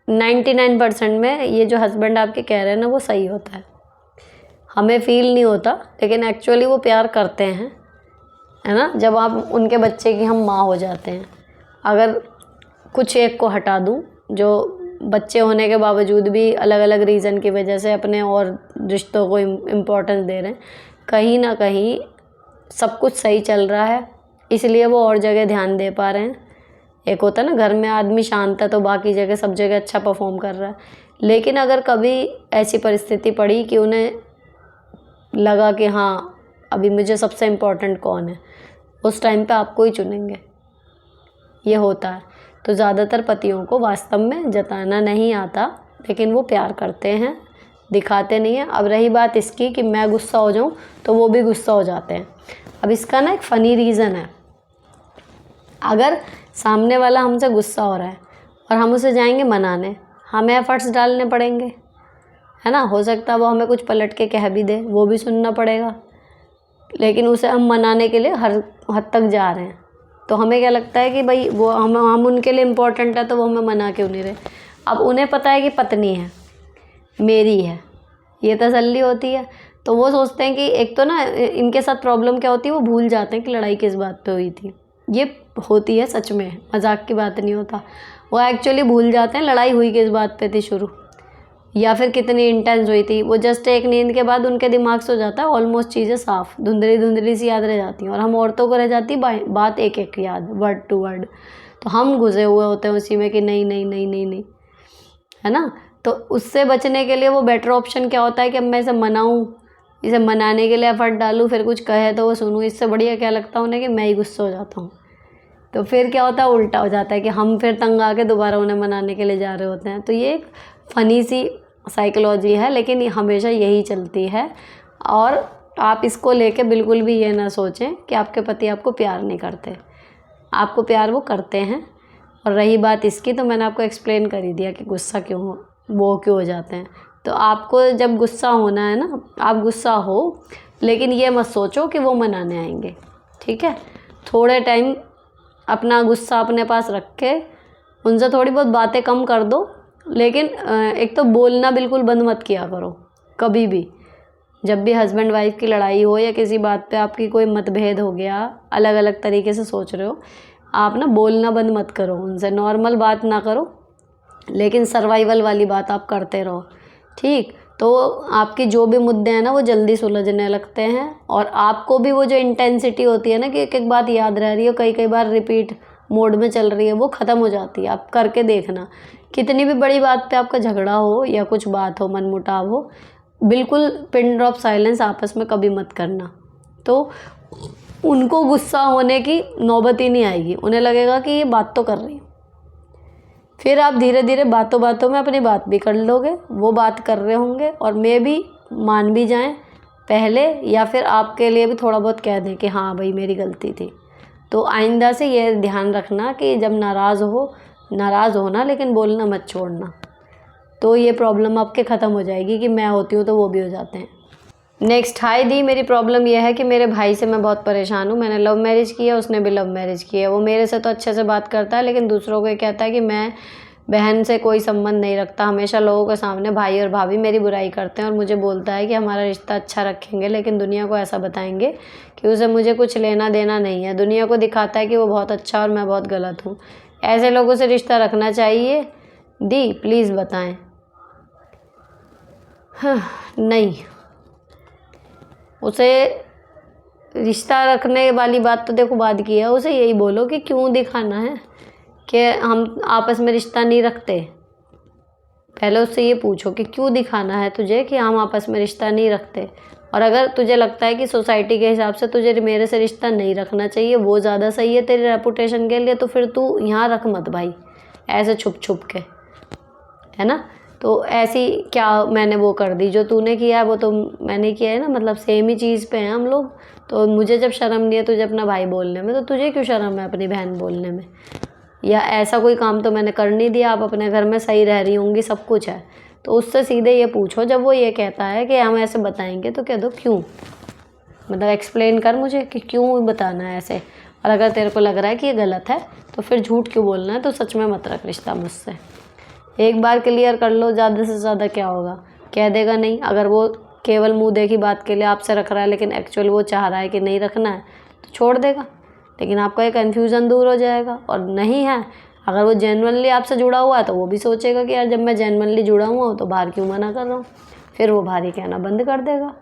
99% में ये जो हस्बैंड आपके कह रहे हैं ना वो सही होता है। हमें फ़ील नहीं होता, लेकिन एक्चुअली वो प्यार करते हैं, है ना। जब आप उनके बच्चे की हम माँ हो जाते हैं, अगर कुछ एक को हटा दूँ जो बच्चे होने के बावजूद भी अलग अलग रीज़न की वजह से अपने और रिश्तों को इम्पोर्टेंस दे रहे हैं, कहीं ना कहीं सब कुछ सही चल रहा है, इसलिए वो और जगह ध्यान दे पा रहे हैं। एक होता है ना, घर में आदमी शांत है तो बाकी जगह सब जगह अच्छा परफॉर्म कर रहा है। लेकिन अगर कभी ऐसी परिस्थिति पड़ी कि उन्हें लगा कि हाँ अभी मुझे सबसे इम्पोर्टेंट कौन है, उस टाइम पे आपको ही चुनेंगे, ये होता है। तो ज़्यादातर पतियों को वास्तव में जताना नहीं आता, लेकिन वो प्यार करते हैं, दिखाते नहीं हैं। अब रही बात इसकी कि मैं गुस्सा हो जाऊं तो वो भी गुस्सा हो जाते हैं। अब इसका ना एक फ़नी रीज़न है। अगर सामने वाला हमसे गुस्सा हो रहा है और हम उसे जाएंगे मनाने, हमें एफर्ट्स डालने पड़ेंगे, है ना। हो सकता है वो हमें कुछ पलट के कह भी दे, वो भी सुनना पड़ेगा, लेकिन उसे हम मनाने के लिए हर हद तक जा रहे हैं। तो हमें क्या लगता है कि भाई वो हम उनके लिए इम्पोर्टेंट है तो वो हमें मना क्यों नहीं रहे। अब उन्हें पता है कि पत्नी है, मेरी है, ये तसल्ली होती है। तो वो सोचते हैं कि एक तो ना इनके साथ प्रॉब्लम क्या होती है, वो भूल जाते हैं कि लड़ाई किस बात पे हुई थी। ये होती है सच में, मजाक की बात नहीं होता। वो एक्चुअली भूल जाते हैं लड़ाई हुई किस बात पे थी शुरू, या फिर कितनी इंटेंस हुई थी। वो जस्ट एक नींद के बाद उनके दिमाग से हो जाता है ऑलमोस्ट चीज़ें साफ, धुंधली धुंधली सी याद रह जाती हैं। और हम औरतों को रह जाती बात एक एक याद, वर्ड टू वर्ड। तो हम घुसे हुए होते हैं उसी में कि नहीं नहीं नहीं नहीं नहीं, है ना। तो उससे बचने के लिए वो बेटर ऑप्शन क्या होता है कि अब मैं इसे मनाऊँ, इसे मनाने के लिए एफर्ट डालूँ, फिर कुछ कहे तो वो सुनूँ। इससे बढ़िया क्या लगता है उन्हें कि मैं ही गुस्सा हो जाता हूँ। तो फिर क्या होता है, उल्टा हो जाता है कि हम फिर तंग आके दोबारा उन्हें मनाने के लिए जा रहे होते हैं। तो ये एक फ़नी सी साइकोलॉजी है, लेकिन ये हमेशा यही चलती है। और आप इसको लेके बिल्कुल भी ये ना सोचें कि आपके पति आपको प्यार नहीं करते, आपको प्यार वो करते हैं। और रही बात इसकी, तो मैंने आपको एक्सप्लेन कर ही दिया कि गुस्सा क्यों हो जाते हैं। तो आपको जब गुस्सा होना है ना, आप गुस्सा हो, लेकिन ये मत सोचो कि वो मनाने आएंगे, ठीक है। थोड़े टाइम अपना गुस्सा अपने पास रख के उनसे थोड़ी बहुत बातें कम कर दो। लेकिन एक तो बोलना बिल्कुल बंद मत किया करो कभी भी। जब भी हस्बैंड वाइफ की लड़ाई हो या किसी बात पे आपकी कोई मतभेद हो गया, अलग अलग तरीके से सोच रहे हो, आप ना बोलना बंद मत करो उनसे। नॉर्मल बात ना करो, लेकिन सर्वाइवल वाली बात आप करते रहो, ठीक। तो आपकी जो भी मुद्दे हैं ना वो जल्दी सुलझने लगते हैं। और आपको भी वो जो इंटेंसिटी होती है ना कि एक एक बात याद रह रही है, कई कई बार रिपीट मोड में चल रही है, वो ख़त्म हो जाती है। आप करके देखना, कितनी भी बड़ी बात पे आपका झगड़ा हो या कुछ बात हो, मनमुटाव हो, बिल्कुल पिन ड्रॉप साइलेंस आपस में कभी मत करना। तो उनको गुस्सा होने की नौबत ही नहीं आएगी, उन्हें लगेगा कि ये बात तो कर रही है। फिर आप धीरे धीरे बातों बातों में अपनी बात भी कर लोगे, वो बात कर रहे होंगे और मे भी मान भी जाएं पहले, या फिर आपके लिए भी थोड़ा बहुत कह दें कि हाँ भाई मेरी गलती थी। तो आइंदा से ये ध्यान रखना कि जब नाराज़ होना, लेकिन बोलना मत छोड़ना। तो ये प्रॉब्लम आपके ख़त्म हो जाएगी कि मैं होती हूँ तो वो भी हो जाते हैं। नेक्स्ट, हाय दी, मेरी प्रॉब्लम यह है कि मेरे भाई से मैं बहुत परेशान हूँ। मैंने लव मैरिज की है, उसने भी लव मैरिज की है। वो मेरे से तो अच्छे से बात करता है, लेकिन दूसरों को ये कहता है कि मैं बहन से कोई संबंध नहीं रखता। हमेशा लोगों के सामने भाई और भाभी मेरी बुराई करते हैं और मुझे बोलता है कि हमारा रिश्ता अच्छा रखेंगे, लेकिन दुनिया को ऐसा बताएंगे कि उसे मुझे कुछ लेना देना नहीं है। दुनिया को दिखाता है कि वो बहुत अच्छा और मैं बहुत गलत हूँ। ऐसे लोगों से रिश्ता रखना चाहिए? दी प्लीज़ बताएं। हाँ, नहीं, उसे रिश्ता रखने वाली बात तो देखो बाद की है। उसे यही बोलो कि क्यों दिखाना है कि हम आपस में रिश्ता नहीं रखते। पहले उससे ये पूछो कि क्यों दिखाना है तुझे कि हम आपस में रिश्ता नहीं रखते। और अगर तुझे लगता है कि सोसाइटी के हिसाब से तुझे मेरे से रिश्ता नहीं रखना चाहिए, वो ज़्यादा सही है तेरी रेपुटेशन के लिए, तो फिर तू यहाँ रख मत भाई, ऐसे छुप छुप के, है ना। तो ऐसी क्या मैंने वो कर दी, जो तूने किया है वो तो मैंने किया है ना, मतलब सेम ही चीज़ पे हैं हम लोग। तो मुझे जब शर्म नहीं है तुझे अपना भाई बोलने में, तो तुझे क्यों शर्म है अपनी बहन बोलने में? या ऐसा कोई काम तो मैंने कर नहीं दिया, आप अपने घर में सही रह रही होंगी, सब कुछ है। तो उससे सीधे ये पूछो, जब वो ये कहता है कि हम ऐसे बताएंगे, तो कह दो क्यों, मतलब एक्सप्लेन कर मुझे कि क्यों बताना है ऐसे, और अगर तेरे को लग रहा है कि ये गलत है तो फिर झूठ क्यों बोलना है, तो सच में मत रख रिश्ता मुझसे। एक बार क्लियर कर लो, ज़्यादा से ज़्यादा क्या होगा, कह देगा नहीं। अगर वो केवल मुंह देखी बात के लिए आपसे रख रहा है लेकिन एक्चुअल वो चाह रहा है कि नहीं रखना है तो छोड़ देगा, लेकिन आपका ये कन्फ्यूज़न दूर हो जाएगा। और नहीं है, अगर वो जेन्युइनली आपसे जुड़ा हुआ है तो वो भी सोचेगा कि यार जब मैं जेन्युइनली जुड़ा हुआ हूँ तो बाहर क्यों मना कर रहा हूँ, फिर वो बाहर ही कहना बंद कर देगा।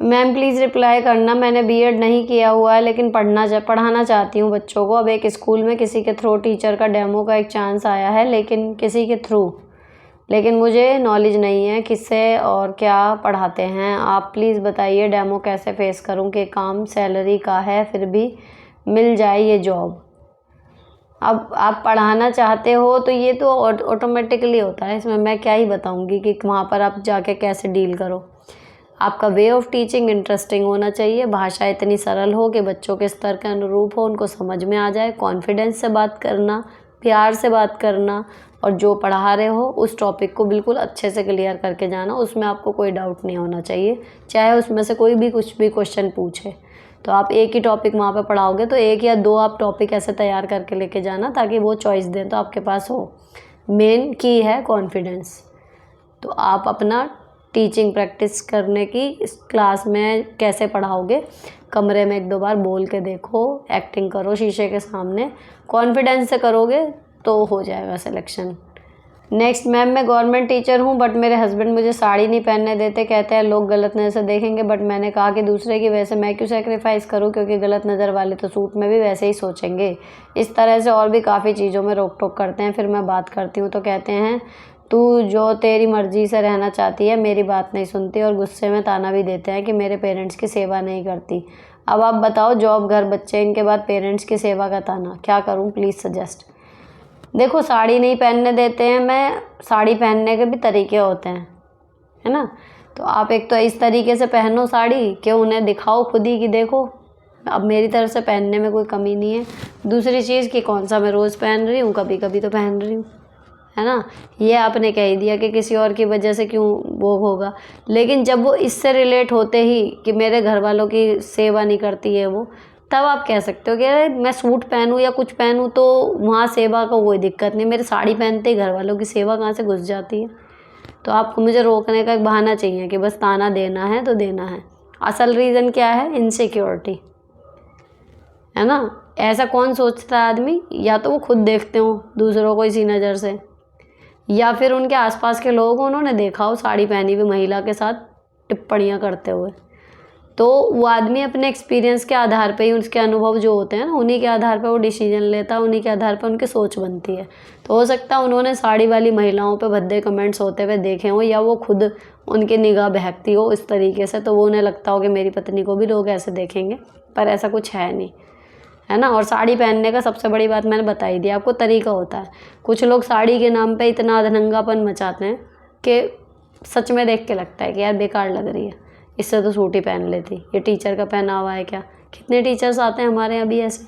मैम प्लीज़ रिप्लाई करना, मैंने बीएड नहीं किया हुआ है लेकिन पढ़ाना चाहती हूँ बच्चों को। अब एक स्कूल में किसी के थ्रू टीचर का डेमो का एक चांस आया है, लेकिन किसी के थ्रू, लेकिन मुझे नॉलेज नहीं है किससे और क्या पढ़ाते हैं। आप प्लीज़ बताइए डेमो कैसे फेस करूँ कि काम सैलरी का है फिर भी मिल जाए ये जॉब। अब आप पढ़ाना चाहते हो तो ये तो ऑटोमेटिकली होता है, इसमें मैं क्या ही बताऊँगी कि वहाँ पर आप जाके कैसे डील करो। आपका वे ऑफ टीचिंग इंटरेस्टिंग होना चाहिए, भाषा इतनी सरल हो कि बच्चों के स्तर के अनुरूप हो, उनको समझ में आ जाए, कॉन्फिडेंस से बात करना, प्यार से बात करना, और जो पढ़ा रहे हो उस टॉपिक को बिल्कुल अच्छे से क्लियर करके जाना, उसमें आपको कोई डाउट नहीं होना चाहिए, चाहे उसमें से कोई भी कुछ भी क्वेश्चन पूछे। तो आप एक ही टॉपिक वहाँ पे पढ़ाओगे तो एक या दो आप टॉपिक ऐसे तैयार करके लेके जाना ताकि वो चॉइस दें तो आपके पास हो। मेन की है कॉन्फिडेंस। तो आप अपना टीचिंग प्रैक्टिस करने की इस क्लास में कैसे पढ़ाओगे, कमरे में एक दो बार बोल के देखो, एक्टिंग करो शीशे के सामने, कॉन्फिडेंस से करोगे तो हो जाएगा सिलेक्शन। नेक्स्ट, मैम मैं गवर्नमेंट टीचर हूँ बट मेरे हस्बैंड मुझे साड़ी नहीं पहनने देते, कहते हैं लोग गलत नज़र से देखेंगे, बट मैंने कहा कि दूसरे की वजह से मैं क्यों सेक्रीफाइस करूँ, क्योंकि गलत नज़र वाले तो सूट में भी वैसे ही सोचेंगे। इस तरह से और भी काफ़ी चीज़ों में रोक टोक करते हैं। फिर मैं बात करती हूँ तो कहते हैं तू जो तेरी मर्ज़ी से रहना चाहती है, मेरी बात नहीं सुनती, और गुस्से में ताना भी देते हैं कि मेरे पेरेंट्स की सेवा नहीं करती। अब आप बताओ, जॉब घर बच्चे, इनके बाद पेरेंट्स की सेवा का ताना, क्या करूँ प्लीज़ सजेस्ट। देखो, साड़ी नहीं पहनने देते हैं, मैं साड़ी पहनने के भी तरीके होते हैं, है ना। तो आप एक तो इस तरीके से पहनो साड़ी कि उन्हें दिखाओ खुद ही कि देखो अब मेरी तरफ से पहनने में कोई कमी नहीं है। दूसरी चीज़ कि कौन सा मैं रोज़ पहन रही हूँ, कभी कभी तो पहन रही हूँ, है ना। ये आपने कह ही दिया कि किसी और की वजह से क्यों वो होगा, लेकिन जब वो इससे रिलेट होते ही कि मेरे घर वालों की सेवा नहीं करती है वो, तब आप कह सकते हो कि अरे मैं सूट पहनूँ या कुछ पहनूँ तो वहाँ सेवा का कोई दिक्कत नहीं, मेरे साड़ी पहनते ही घर वालों की सेवा कहाँ से घुस जाती है। तो आपको मुझे रोकने का एक बहाना चाहिए कि बस ताना देना है तो देना है। असल रीज़न क्या है, इनसिक्योरिटी, है ना। ऐसा कौन सोचता है आदमी, या तो वो खुद देखते हो दूसरों को इसी नज़र से, या फिर उनके आसपास के लोग उन्होंने देखा हो साड़ी पहनी हुई महिला के साथ टिप्पणियाँ करते हुए। तो वो आदमी अपने एक्सपीरियंस के आधार पे ही, उसके अनुभव जो होते हैं ना, उन्हीं के आधार पे वो डिसीजन लेता है, उन्हीं के आधार पे उनकी सोच बनती है। तो हो सकता है उन्होंने साड़ी वाली महिलाओं पे भद्दे कमेंट्स होते हुए देखे हों, या वो खुद उनकी निगाह बहकती हो इस तरीके से, तो वो उन्हें लगता हो कि मेरी पत्नी को भी लोग ऐसे देखेंगे, पर ऐसा कुछ है नहीं, है ना। और साड़ी पहनने का सबसे बड़ी बात मैंने बता ही दी आपको, तरीका होता है। कुछ लोग साड़ी के नाम पे इतना अधनंगापन मचाते हैं कि सच में देख के लगता है कि यार बेकार लग रही है, इससे तो सूट ही पहन लेती, ये टीचर का पहना हुआ है क्या। कितने टीचर्स आते हैं हमारे यहाँ भी ऐसे।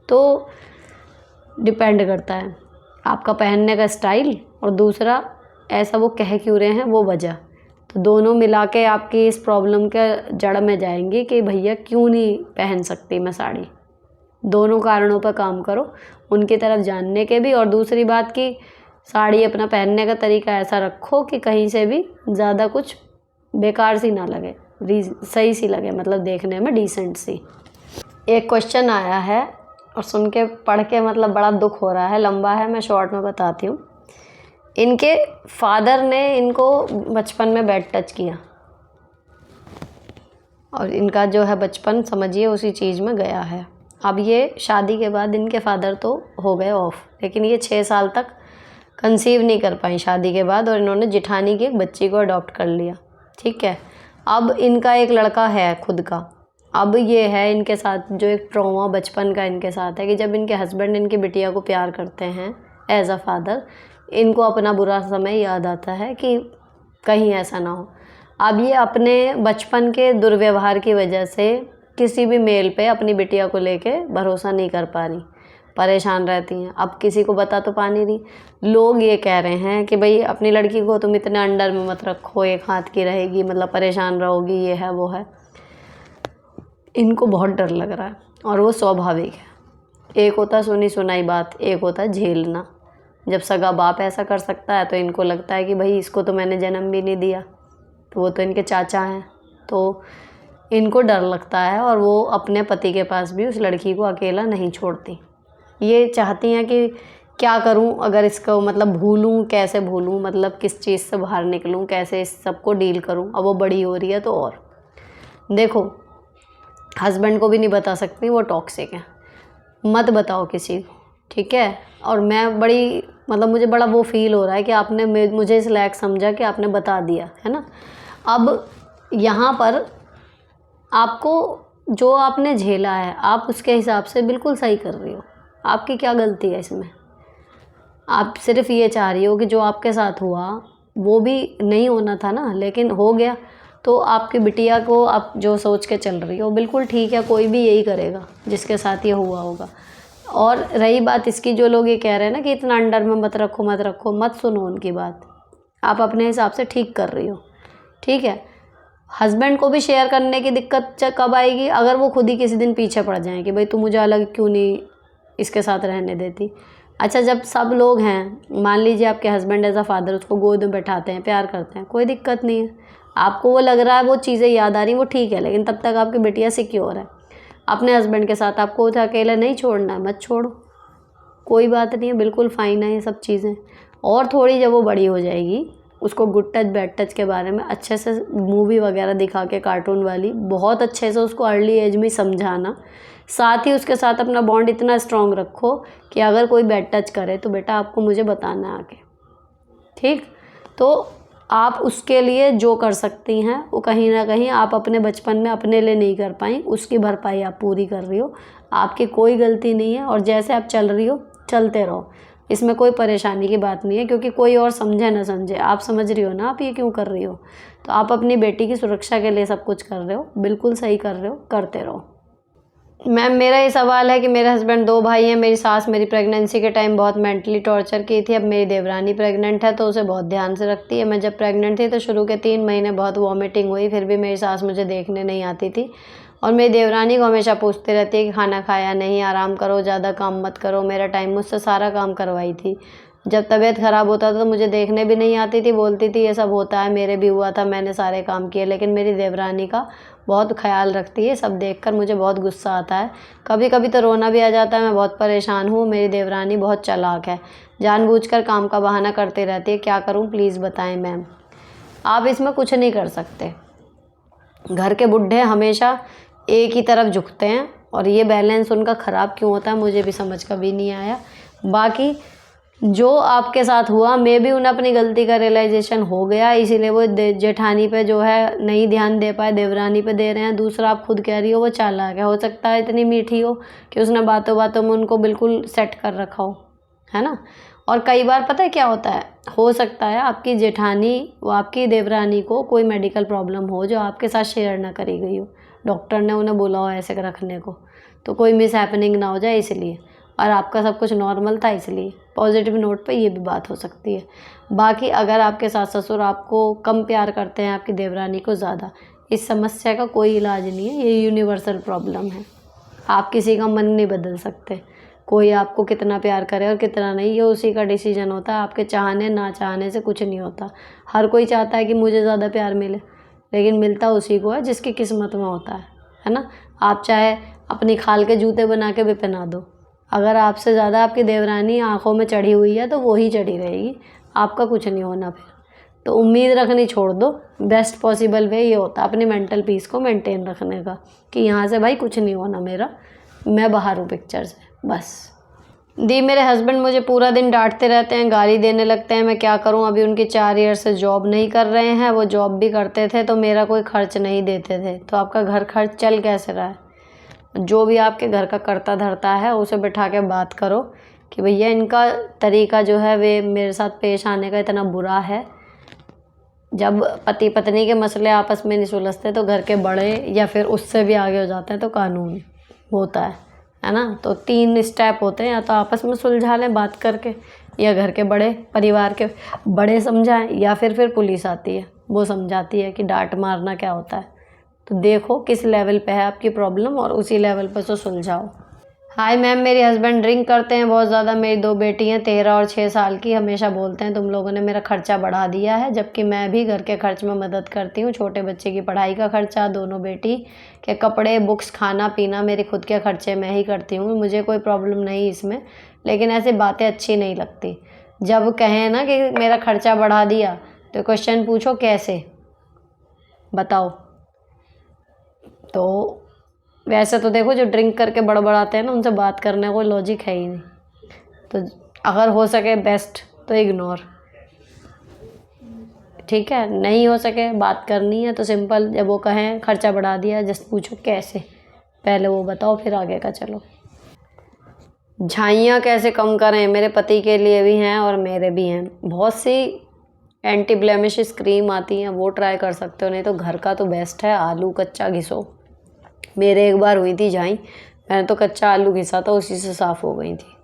तो डिपेंड करता है आपका पहनने का स्टाइल, और दूसरा ऐसा वो कह क्यों रहे हैं वो वजह। तो दोनों मिला के आपकी इस प्रॉब्लम के जड़ में जाएंगी कि भैया क्यों नहीं पहन सकती मैं साड़ी। दोनों कारणों पर काम करो, उनकी तरफ जानने के भी, और दूसरी बात कि साड़ी अपना पहनने का तरीका ऐसा रखो कि कहीं से भी ज़्यादा कुछ बेकार सी ना लगे, सही सी लगे, मतलब देखने में डिसेंट सी। एक क्वेश्चन आया है और सुन के पढ़ के मतलब बड़ा दुख हो रहा है, लंबा है, मैं शॉर्ट में बताती हूँ। इनके फादर ने इनको बचपन में बैड टच किया और इनका जो है बचपन समझिए उसी चीज़ में गया है। अब ये शादी के बाद इनके फादर तो हो गए ऑफ, लेकिन ये 6 साल तक कंसीव नहीं कर पाई शादी के बाद, और इन्होंने जिठानी की एक बच्ची को अडॉप्ट कर लिया, ठीक है। अब इनका एक लड़का है खुद का। अब ये है इनके साथ जो एक ट्रॉमा बचपन का इनके साथ है कि जब इनके हस्बैंड इनकी बिटिया को प्यार करते हैं एज अ फादर, इनको अपना बुरा समय याद आता है कि कहीं ऐसा ना हो। अब ये अपने बचपन के दुर्व्यवहार की वजह से किसी भी मेल पे अपनी बिटिया को लेके भरोसा नहीं कर पा रही, परेशान रहती हैं। अब किसी को बता तो पा नहीं रही, लोग ये कह रहे हैं कि भाई अपनी लड़की को तुम इतने अंडर में मत रखो, एक हाथ की रहेगी, मतलब परेशान रहोगी, ये है वो है। इनको बहुत डर लग रहा है और वो स्वाभाविक है। एक होता सुनी सुनाई बात, एक होता झेलना। जब सगा बाप ऐसा कर सकता है तो इनको लगता है कि भाई इसको तो मैंने जन्म भी नहीं दिया, तो वो तो इनके चाचा हैं, तो इनको डर लगता है और वो अपने पति के पास भी उस लड़की को अकेला नहीं छोड़ती। ये चाहती हैं कि क्या करूं, अगर इसको मतलब भूलूं, कैसे भूलूं, मतलब किस चीज़ से बाहर निकलूं, कैसे इस सबको डील करूं। अब वो बड़ी हो रही है तो और देखो, हस्बैंड को भी नहीं बता सकती, वो टॉक्सिक है, मत बताओ किसी को, ठीक है। और मैं बड़ी मतलब मुझे बड़ा वो फील हो रहा है कि आपने मुझे इस लायक समझा कि आपने बता दिया, है ना। अब यहाँ पर आपको जो आपने झेला है, आप उसके हिसाब से बिल्कुल सही कर रही हो। आपकी क्या गलती है इसमें? आप सिर्फ ये चाह रही हो कि जो आपके साथ हुआ वो भी नहीं होना था ना, लेकिन हो गया। तो आपकी बिटिया को आप जो सोच के चल रही हो बिल्कुल ठीक है, कोई भी यही करेगा जिसके साथ ये हुआ होगा। और रही बात इसकी, जो लोग ये कह रहे हैं ना कि इतना अंडर में मत रखो मत रखो, मत सुनो उनकी बात। आप अपने हिसाब से ठीक कर रही हो, ठीक है। हस्बैंड को भी शेयर करने की दिक्कत कब आएगी? अगर वो खुद ही किसी दिन पीछे पड़ जाएं कि भाई तू मुझे अलग क्यों नहीं इसके साथ रहने देती। अच्छा, जब सब लोग हैं, मान लीजिए आपके हस्बैंड एज अ फादर उसको गोद में बैठाते हैं, प्यार करते हैं, कोई दिक्कत नहीं है। आपको वो लग रहा है, वो चीज़ें याद आ रही, वो ठीक है, लेकिन तब तक आपकी बिटिया सिक्योर है अपने हस्बैंड के साथ। आपको उसे अकेले नहीं छोड़ना है, मत छोड़ो, कोई बात नहीं है, बिल्कुल फ़ाइन है ये सब चीज़ें। और थोड़ी जब वो बड़ी हो जाएगी, उसको गुड टच बैड टच के बारे में अच्छे से मूवी वगैरह दिखा के, कार्टून वाली, बहुत अच्छे से उसको अर्ली एज में समझाना। साथ ही उसके साथ अपना बॉन्ड इतना स्ट्रॉन्ग रखो कि अगर कोई बैड टच करे तो बेटा आपको मुझे बताना आके, ठीक। तो आप उसके लिए जो कर सकती हैं वो कहीं ना कहीं आप अपने बचपन में अपने लिए नहीं कर पाई, उसकी भरपाई आप पूरी कर रही हो। आपकी कोई गलती नहीं है और जैसे आप चल रही हो चलते रहो, इसमें कोई परेशानी की बात नहीं है। क्योंकि कोई और समझे ना समझे, आप समझ रही हो ना आप ये क्यों कर रही हो। तो आप अपनी बेटी की सुरक्षा के लिए सब कुछ कर रहे हो, बिल्कुल सही कर रहे हो, करते रहो। मैम, मेरा ये सवाल है कि मेरे हस्बैंड 2 भाई हैं। मेरी सास मेरी प्रेगनेंसी के टाइम बहुत मेंटली टॉर्चर की थी। अब मेरी देवरानी प्रेग्नेंट है तो उसे बहुत ध्यान से रखती है। मैं जब प्रेग्नेंट थी तो शुरू के 3 महीने बहुत वॉमिटिंग हुई, फिर भी मेरी सास मुझे देखने नहीं आती थी। और मेरी देवरानी को हमेशा पूछती रहती है कि खाना खाया नहीं, आराम करो, ज़्यादा काम मत करो। मेरा टाइम मुझसे सारा काम करवाई थी। जब तबीयत ख़राब होता था तो मुझे देखने भी नहीं आती थी, बोलती थी ये सब होता है, मेरे भी हुआ था, मैंने सारे काम किए। लेकिन मेरी देवरानी का बहुत ख्याल रखती है। सब देखकर मुझे बहुत गुस्सा आता है, कभी कभी तो रोना भी आ जाता है। मैं बहुत परेशान हूँ। मेरी देवरानी बहुत चालाक है, जानबूझकर काम का बहाना करती रहती है। क्या करूँ प्लीज़ बताएं मैम। आप इसमें कुछ नहीं कर सकते। घर के बुढ़े हमेशा एक ही तरफ झुकते हैं और ये बैलेंस उनका ख़राब क्यों होता है मुझे भी समझ कभी नहीं आया। बाकी जो आपके साथ हुआ, मे भी उन्हें अपनी गलती का रियलाइजेशन हो गया, इसीलिए वो जेठानी पे जो है नहीं ध्यान दे पाए, देवरानी पे दे रहे हैं। दूसरा, आप खुद कह रही हो वो चालाक है, हो सकता है इतनी मीठी हो कि उसने बातों बातों में उनको बिल्कुल सेट कर रखा हो, है ना। और कई बार पता है क्या होता है, हो सकता है आपकी जेठानी वो आपकी देवरानी को कोई मेडिकल प्रॉब्लम हो जो आपके साथ शेयर ना करी गई हो, डॉक्टर ने उन्हें बोला हो ऐसे रखने को, तो कोई मिस हैपनिंग ना हो जाए इसलिए। और आपका सब कुछ नॉर्मल था इसलिए। पॉजिटिव नोट पे ये भी बात हो सकती है। बाकी अगर आपके सास ससुर आपको कम प्यार करते हैं, आपकी देवरानी को ज़्यादा, इस समस्या का कोई इलाज नहीं है, ये यूनिवर्सल प्रॉब्लम है। आप किसी का मन नहीं बदल सकते। कोई आपको कितना प्यार करे और कितना नहीं, ये उसी का डिसीजन होता है। आपके चाहने ना चाहने से कुछ नहीं होता। हर कोई चाहता है कि मुझे ज़्यादा प्यार मिले, लेकिन मिलता उसी को है जिसकी किस्मत में होता है ना। आप चाहे अपनी खाल के जूते बना के भी पहना दो, अगर आपसे ज़्यादा आपकी देवरानी आँखों में चढ़ी हुई है तो वो ही चढ़ी रहेगी, आपका कुछ नहीं होना फिर। तो उम्मीद रखनी छोड़ दो। बेस्ट पॉसिबल वे ये होता है अपनी मेंटल पीस को मेंटेन रखने का कि यहाँ से भाई कुछ नहीं होना मेरा, मैं बाहर हूँ पिक्चर से, बस। दी, मेरे हस्बैंड मुझे पूरा दिन डांटते रहते हैं, गाली देने लगते हैं, मैं क्या करूं। अभी उनकी 4 ईयर से जॉब नहीं कर रहे हैं। वो जॉब भी करते थे तो मेरा कोई खर्च नहीं देते थे। तो आपका घर खर्च चल कैसे रहा है? जो भी आपके घर का करता धरता है उसे बिठा के बात करो कि भैया इनका तरीका जो है वे मेरे साथ पेश आने का इतना बुरा है। जब पति पत्नी के मसले आपस में नहीं सुलझते तो घर के बड़े या फिर उससे भी आगे हो जाते हैं तो कानून होता है ना। तो 3 स्टेप होते हैं, या तो आपस में सुलझा लें बात करके, या घर के बड़े, परिवार के बड़े समझाएं, या फिर पुलिस आती है, वो समझाती है कि डांट मारना क्या होता है। तो देखो किस लेवल पे है आपकी प्रॉब्लम और उसी लेवल पर से सुलझाओ। हाय मैम, मेरे हस्बैंड ड्रिंक करते हैं बहुत ज़्यादा। मेरी 2 बेटी हैं 13 और 6 साल की। हमेशा बोलते हैं तुम लोगों ने मेरा खर्चा बढ़ा दिया है, जबकि मैं भी घर के खर्च में मदद करती हूँ। छोटे बच्चे की पढ़ाई का खर्चा, दोनों बेटी के कपड़े, बुक्स, खाना पीना मेरे खुद के खर्चे मैं ही करती हूँ। मुझे कोई प्रॉब्लम नहीं इसमें, लेकिन ऐसी बातें अच्छी नहीं लगती। जब कहें ना कि मेरा खर्चा बढ़ा दिया, तो क्वेश्चन पूछो कैसे, बताओ। तो वैसे तो देखो, जो ड्रिंक करके बड़बड़ाते हैं ना, उनसे बात करने का कोई लॉजिक है ही नहीं। तो अगर हो सके बेस्ट तो इग्नोर, ठीक है। नहीं हो सके बात करनी है तो सिंपल, जब वो कहें खर्चा बढ़ा दिया, जस्ट पूछो कैसे, पहले वो बताओ फिर आगे का चलो। झाइयाँ कैसे कम करें? मेरे पति के लिए भी हैं और मेरे भी हैं। बहुत सी एंटी ब्लेमिश क्रीम आती हैं, वो ट्राई कर सकते हो, नहीं तो घर का तो बेस्ट है। आलू कच्चा घिसो। मेरे एक बार हुई थी झाई, मैंने तो कच्चा आलू घिसा था, उसी से साफ़ हो गई थी।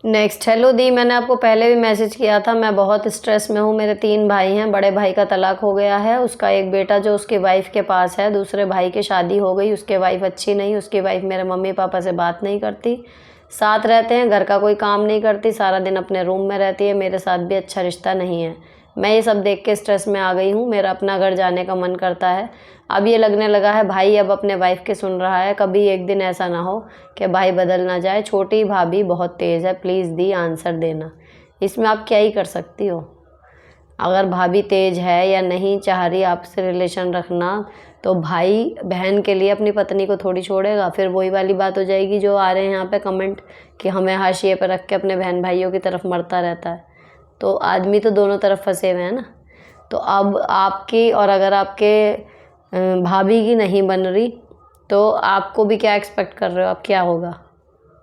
नेक्स्ट, हेलो दी, मैंने आपको पहले भी मैसेज किया था। मैं बहुत स्ट्रेस में हूँ। मेरे 3 भाई हैं। बड़े भाई का तलाक हो गया है, उसका एक बेटा जो उसकी वाइफ के पास है। दूसरे भाई की शादी हो गई, उसकी वाइफ अच्छी नहीं। उसकी वाइफ मेरे मम्मी पापा से बात नहीं करती। साथ रहते हैं, घर का कोई काम नहीं करती, सारा दिन अपने रूम में रहती है। मेरे साथ भी अच्छा रिश्ता नहीं है। मैं ये सब देख के स्ट्रेस में आ गई हूँ। मेरा अपना घर जाने का मन करता है। अब ये लगने लगा है भाई अब अपने वाइफ के सुन रहा है। कभी एक दिन ऐसा ना हो कि भाई बदल ना जाए। छोटी भाभी बहुत तेज़ है, प्लीज़ दी आंसर देना। इसमें आप क्या ही कर सकती हो? अगर भाभी तेज़ है या नहीं चाह रही आपसे रिलेशन रखना, तो भाई बहन के लिए अपनी पत्नी को थोड़ी छोड़ेगा। फिर वही वाली बात हो जाएगी जो आ रहे हैं यहाँ पे कमेंट कि हमें हाशिए पर रख के अपने बहन भाइयों की तरफ मरता रहता है। तो आदमी तो दोनों तरफ फंसे हुए हैं ना। तो अब आपकी, और अगर आपके भाभी की नहीं बन रही, तो आपको भी क्या एक्सपेक्ट कर रहे हो? अब क्या होगा?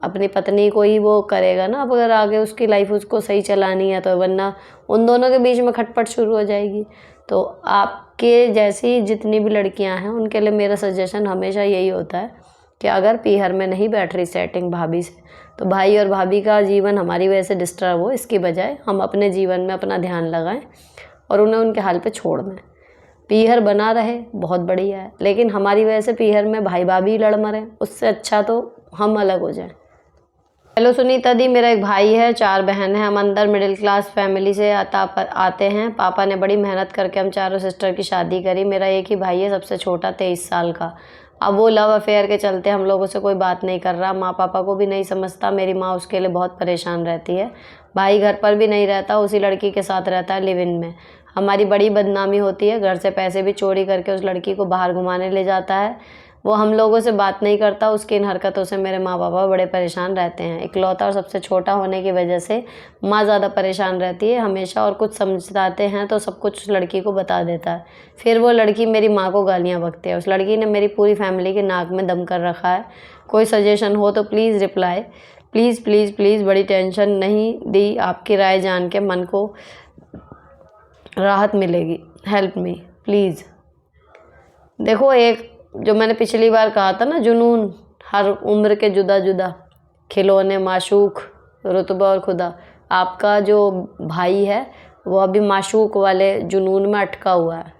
अपनी पत्नी को ही वो करेगा ना, अब अगर आगे उसकी लाइफ उसको सही चलानी है तो, वरना उन दोनों के बीच में खटपट शुरू हो जाएगी। तो आपके जैसी जितनी भी लड़कियां हैं, उनके लिए मेरा सजेशन हमेशा यही होता है कि अगर पीहर में नहीं बैठ रही सेटिंग भाभी से, तो भाई और भाभी का जीवन हमारी वजह से डिस्टर्ब हो, इसकी बजाय हम अपने जीवन में अपना ध्यान लगाएं और उन्हें उनके हाल पे छोड़ दें। पीहर बना रहे बहुत बढ़िया है, लेकिन हमारी वजह से पीहर में भाई भाभी लड़ मरें, उससे अच्छा तो हम अलग हो जाएं। हेलो सुनीता दी, मेरा एक भाई है, 4 बहन हैं। हम अंदर मिडिल क्लास फैमिली से आते हैं। पापा ने बड़ी मेहनत करके हम चारों सिस्टर की शादी करी। मेरा एक ही भाई है, सबसे छोटा, 23 साल का। अब वो लव अफेयर के चलते हम लोगों से कोई बात नहीं कर रहा। माँ पापा को भी नहीं समझता। मेरी माँ उसके लिए बहुत परेशान रहती है। भाई घर पर भी नहीं रहता, उसी लड़की के साथ रहता है लिव इन में। हमारी बड़ी बदनामी होती है। घर से पैसे भी चोरी करके उस लड़की को बाहर घुमाने ले जाता है। वो हम लोगों से बात नहीं करता। उसकी इन हरकतों से मेरे माँ बाबा बड़े परेशान रहते हैं। इकलौता और सबसे छोटा होने की वजह से माँ ज़्यादा परेशान रहती है हमेशा, और कुछ समझाते हैं तो सब कुछ उस लड़की को बता देता है। फिर वो लड़की मेरी माँ को गालियाँ बकती है। उस लड़की ने मेरी पूरी फैमिली के नाक में दम कर रखा है। कोई सजेशन हो तो please reply. Please please please, बड़ी टेंशन नहीं दी, आपकी राय जान के मन को राहत मिलेगी। Help me please. देखो, एक जो मैंने पिछली बार कहा था ना, जुनून हर उम्र के जुदा जुदा, खिलौने, माशूक, रुतबा और खुदा। आपका जो भाई है वो अभी माशूक वाले जुनून में अटका हुआ है।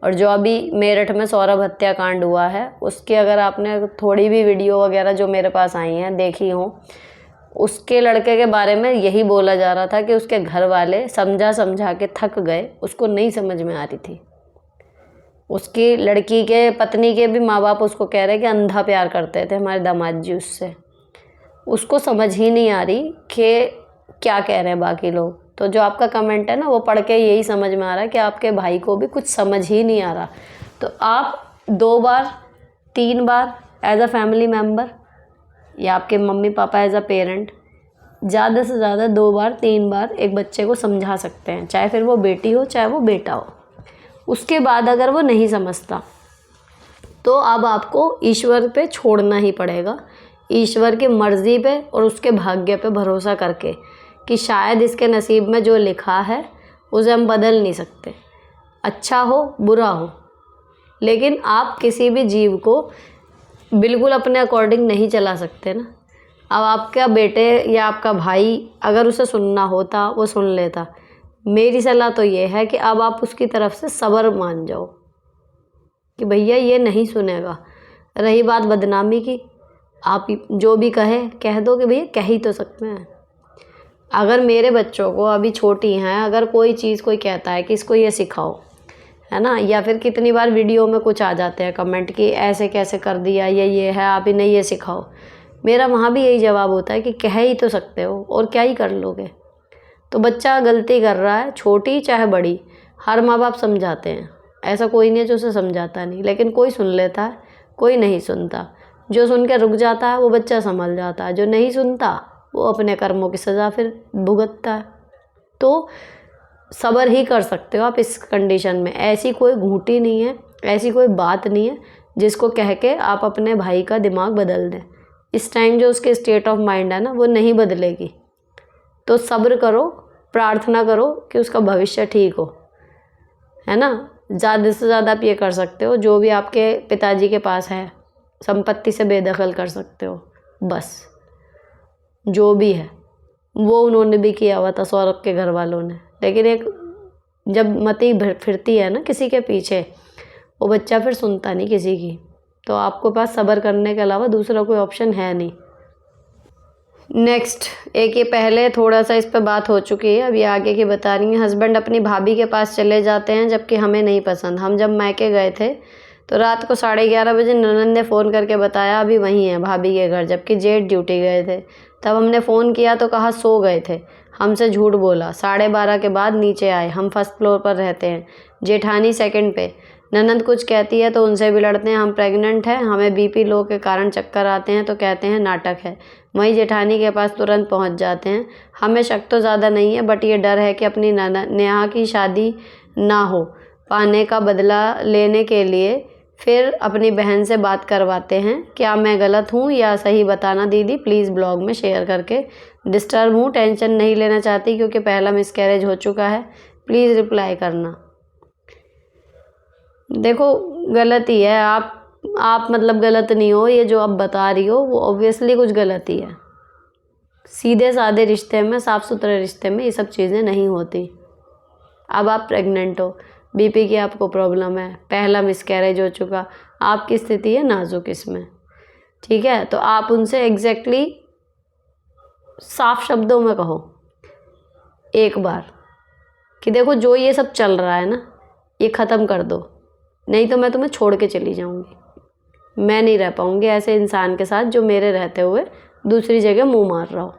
और जो अभी मेरठ में सौरभ हत्याकांड हुआ है, उसकी अगर आपने थोड़ी भी वीडियो वगैरह जो मेरे पास आई हैं देखी हो, उसके लड़के के बारे में यही बोला जा रहा था कि उसके घर वाले समझा समझा के थक गए, उसको नहीं समझ में आ रही थी। उसकी लड़की के पत्नी के भी माँ बाप उसको कह रहे कि अंधा प्यार करते थे हमारे दामाद जी उससे। उसको समझ ही नहीं आ रही कि क्या कह रहे हैं बाकी लोग। तो जो आपका कमेंट है ना, वो पढ़ के यही समझ में आ रहा है कि आपके भाई को भी कुछ समझ ही नहीं आ रहा। तो आप 2 बार 3 बार एज अ फैमिली मेम्बर, या आपके mummy papa as a parent, ज़्यादा से ज़्यादा 2 बार 3 बार एक बच्चे को समझा सकते हैं, चाहे फिर वो बेटी हो चाहे वो बेटा हो। उसके बाद अगर वो नहीं समझता, तो अब आपको ईश्वर पे छोड़ना ही पड़ेगा। ईश्वर की मर्ज़ी पे और उसके भाग्य पे भरोसा करके कि शायद इसके नसीब में जो लिखा है उसे हम बदल नहीं सकते, अच्छा हो बुरा हो। लेकिन आप किसी भी जीव को बिल्कुल अपने अकॉर्डिंग नहीं चला सकते ना। अब आपका बेटे या आपका भाई अगर उसे सुनना होता वो सुन लेता। मेरी सलाह तो ये है कि अब आप उसकी तरफ से सब्र मान जाओ। कि भैया ये नहीं सुनेगा। रही बात बदनामी की, आप जो भी कह दो कि भैया कह ही तो सकते हैं। अगर मेरे बच्चों को अभी छोटी हैं, अगर कोई चीज़ कोई कहता है कि इसको ये सिखाओ, है ना, या फिर कितनी बार वीडियो में कुछ आ जाते हैं कमेंट कि ऐसे कैसे कर दिया, ये है, आप इन्हें ये सिखाओ। मेरा वहाँ भी यही जवाब होता है कि कह ही तो सकते हो और क्या ही कर लोगे। तो बच्चा गलती कर रहा है, छोटी चाहे बड़ी, हर माँ बाप समझाते हैं, ऐसा कोई नहीं है जो उसे समझाता नहीं, लेकिन कोई सुन लेता है, कोई नहीं सुनता। जो सुन के रुक जाता है वो बच्चा संभल जाता है, जो नहीं सुनता वो अपने कर्मों की सज़ा फिर भुगतता है। तो सब्र ही कर सकते हो आप इस कंडीशन में। ऐसी कोई घूंटी नहीं है, ऐसी कोई बात नहीं है जिसको कह के आप अपने भाई का दिमाग बदल दें। इस टाइम जो उसके स्टेट ऑफ माइंड है ना, वो नहीं बदलेगी। तो सब्र करो, प्रार्थना करो कि उसका भविष्य ठीक हो, है ना। ज़्यादा से ज़्यादा आप ये कर सकते हो, जो भी आपके पिताजी के पास है संपत्ति से बेदखल कर सकते हो, बस। जो भी है वो उन्होंने भी किया हुआ था, सौरभ के घर वालों ने। लेकिन एक जब मति फिरती है ना किसी के पीछे, वो बच्चा फिर सुनता नहीं किसी की। तो आपके पास सब्र करने के अलावा दूसरा कोई ऑप्शन है नहीं। नेक्स्ट, एक ये पहले थोड़ा सा इस पे बात हो चुकी है, अब ये आगे की बता रही हैं। हस्बैंड अपनी भाभी के पास चले जाते हैं जबकि हमें नहीं पसंद। हम जब मायके गए थे तो रात को 11:30 बजे ननद ने फ़ोन करके बताया अभी वहीं है भाभी के घर, जबकि जेठ ड्यूटी गए थे। तब हमने फ़ोन किया तो कहा सो गए थे। हमसे झूठ बोला। 12:30 के बाद नीचे आए। हम फर्स्ट फ्लोर पर रहते हैं, जेठानी सेकंड पे। ननद कुछ कहती है तो उनसे भी लड़ते हैं। हम प्रेग्नेंट हैं, हमें बीपी लो के कारण चक्कर आते हैं तो कहते हैं नाटक है। वहीं जेठानी के पास तुरंत पहुंच जाते हैं। हमें शक तो ज़्यादा नहीं है, बट ये डर है कि अपनी नेहा की शादी ना हो पाने का बदला लेने के लिए फिर अपनी बहन से बात करवाते हैं। क्या मैं गलत हूँ या सही बताना दीदी, प्लीज़ ब्लॉग में शेयर करके। डिस्टर्ब हूँ, टेंशन नहीं लेना चाहती क्योंकि पहला मिसकैरेज हो चुका है, प्लीज़ रिप्लाई करना। देखो गलत ही है, आप मतलब गलत नहीं हो, ये जो आप बता रही हो वो ऑब्वियसली कुछ गलत ही है। सीधे साधे रिश्ते में, साफ़ सुथरे रिश्ते में ये सब चीज़ें नहीं होती। अब आप प्रेग्नेंट हो, बीपी की आपको प्रॉब्लम है, पहला मिसकैरेज हो चुका, आपकी स्थिति है नाजुक इसमें, ठीक है। तो आप उनसे एग्जैक्टली साफ शब्दों में कहो एक बार कि देखो जो ये सब चल रहा है ना, ये ख़त्म कर दो, नहीं तो मैं तुम्हें छोड़ के चली जाऊंगी। मैं नहीं रह पाऊंगी ऐसे इंसान के साथ जो मेरे रहते हुए दूसरी जगह मुंह मार रहा हो।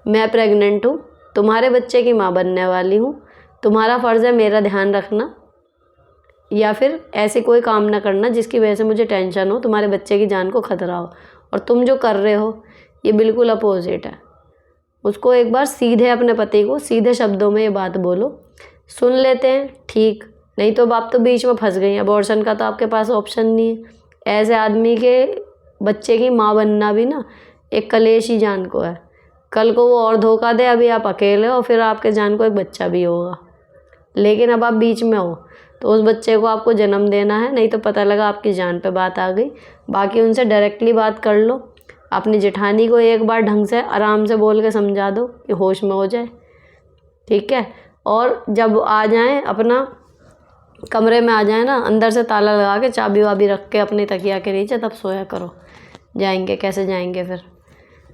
मैं प्रेग्नेंट हूँ, तुम्हारे बच्चे की माँ बनने वाली हूँ, तुम्हारा फ़र्ज़ है मेरा ध्यान रखना, या फिर ऐसे कोई काम ना करना जिसकी वजह से मुझे टेंशन हो, तुम्हारे बच्चे की जान को खतरा हो। और तुम जो कर रहे हो ये बिल्कुल अपोजिट है। उसको एक बार सीधे, अपने पति को सीधे शब्दों में ये बात बोलो। सुन लेते हैं ठीक, नहीं तो आप तो बीच में फंस गई। अबॉर्शन का तो आपके पास ऑप्शन नहीं है। ऐसे आदमी के बच्चे की माँ बनना भी ना एक कलेश ही जान को है। कल को वो और धोखा दे, अभी आप अकेले हो, फिर आपके जान को एक बच्चा भी होगा, लेकिन अब आप बीच में हो तो उस बच्चे को आपको जन्म देना है, नहीं तो पता लगा आपकी जान पे बात आ गई। बाकी उनसे डायरेक्टली बात कर लो। अपनी जेठानी को एक बार ढंग से आराम से बोल के समझा दो कि होश में हो जाए, ठीक है। और जब आ जाएं, अपना कमरे में आ जाए ना, अंदर से ताला लगा के चाबी वाबी रख के अपनी तकिया के नीचे, तब सोया करो। जाएंगे कैसे जाएंगे फिर?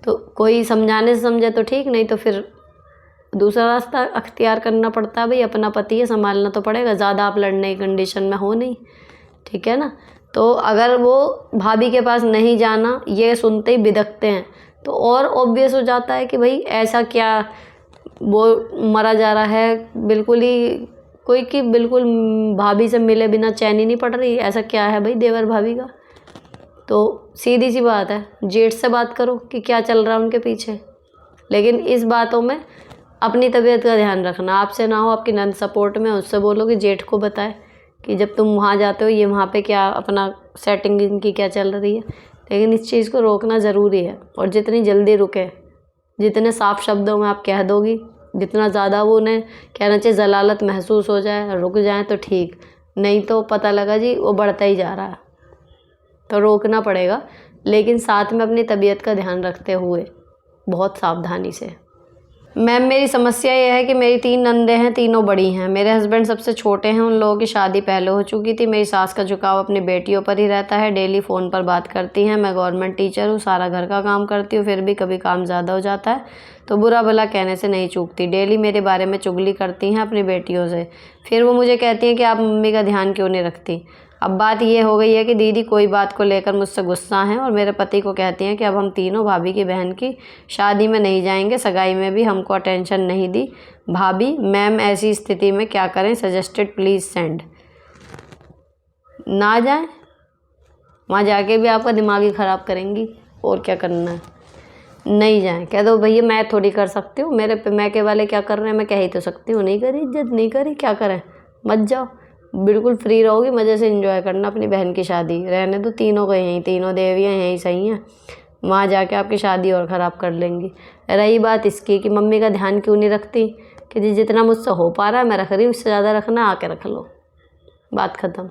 तो कोई समझाने से समझे तो ठीक, नहीं तो फिर दूसरा रास्ता अख्तियार करना पड़ता है। भाई अपना पति है, संभालना तो पड़ेगा, ज़्यादा आप लड़ने की कंडीशन में हो नहीं, ठीक है ना। तो अगर वो भाभी के पास नहीं जाना, ये सुनते ही बिदकते हैं, तो और ऑब्वियस हो जाता है कि भाई ऐसा क्या वो मरा जा रहा है बिल्कुल ही, कोई कि बिल्कुल भाभी से मिले बिना चैन ही नहीं पड़ रही, ऐसा क्या है भाई देवर भाभी का। तो सीधी सी बात है, जेठ से बात करो कि क्या चल रहा है उनके पीछे। लेकिन इस बातों में अपनी तबीयत का ध्यान रखना, आपसे ना हो, आपकी नंद सपोर्ट में, उससे बोलो कि जेठ को बताए कि जब तुम वहाँ जाते हो ये वहाँ पे क्या अपना सेटिंग इनकी क्या चल रही है। लेकिन इस चीज़ को रोकना ज़रूरी है, और जितनी जल्दी रुके, जितने साफ शब्दों में आप कह दोगी, जितना ज़्यादा वो उन्हें कहना चाहिए ज़लालत महसूस हो जाए, रुक जाए तो ठीक, नहीं तो पता लगा जी वो बढ़ता ही जा रहा है। तो रोकना पड़ेगा, लेकिन साथ में अपनी तबीयत का ध्यान रखते हुए बहुत सावधानी से। मैम मेरी समस्या ये है कि मेरी 3 नंदें हैं, तीनों बड़ी हैं। मेरे हस्बैंड सबसे छोटे हैं, उन लोगों की शादी पहले हो चुकी थी। मेरी सास का झुकाव अपनी बेटियों पर ही रहता है, डेली फ़ोन पर बात करती हैं। मैं गवर्नमेंट टीचर हूँ, सारा घर का काम करती हूँ, फिर भी कभी काम ज़्यादा हो जाता है तो बुरा भला कहने से नहीं चूकती। डेली मेरे बारे में चुगली करती हैं अपनी बेटियों से। फिर वो मुझे कहती हैं कि आप मम्मी का ध्यान क्यों नहीं रखती। अब बात ये हो गई है कि दीदी कोई बात को लेकर मुझसे गुस्सा हैं और मेरे पति को कहती हैं कि अब हम तीनों भाभी की बहन की शादी में नहीं जाएंगे, सगाई में भी हमको अटेंशन नहीं दी। भाभी मैम ऐसी स्थिति में क्या करें, सजेस्टेड प्लीज़ सेंड। ना जाएं, वहाँ जाके भी आपका दिमाग ही ख़राब करेंगी, और क्या करना है। नहीं जाएं, कह दो भैया मैं थोड़ी कर सकती हूँ, मेरे पे मैके वाले क्या कर रहे हैं, मैं कह ही तो सकती हूँ। नहीं करी इज्जत, नहीं करी, क्या करें, मत जाओ। बिल्कुल फ्री रहोगी, मज़े से एंजॉय करना अपनी बहन की शादी। रहने दो तीनों को यहीं, तीनों देवियाँ यहीं सही हैं। वहाँ जाके आपकी शादी और ख़राब कर लेंगी। रही बात इसकी कि मम्मी का ध्यान क्यों नहीं रखती, कि जी जितना मुझसे हो पा रहा है मैं रख रही हूँ, उससे ज़्यादा रखना आके रख लो, बात ख़त्म।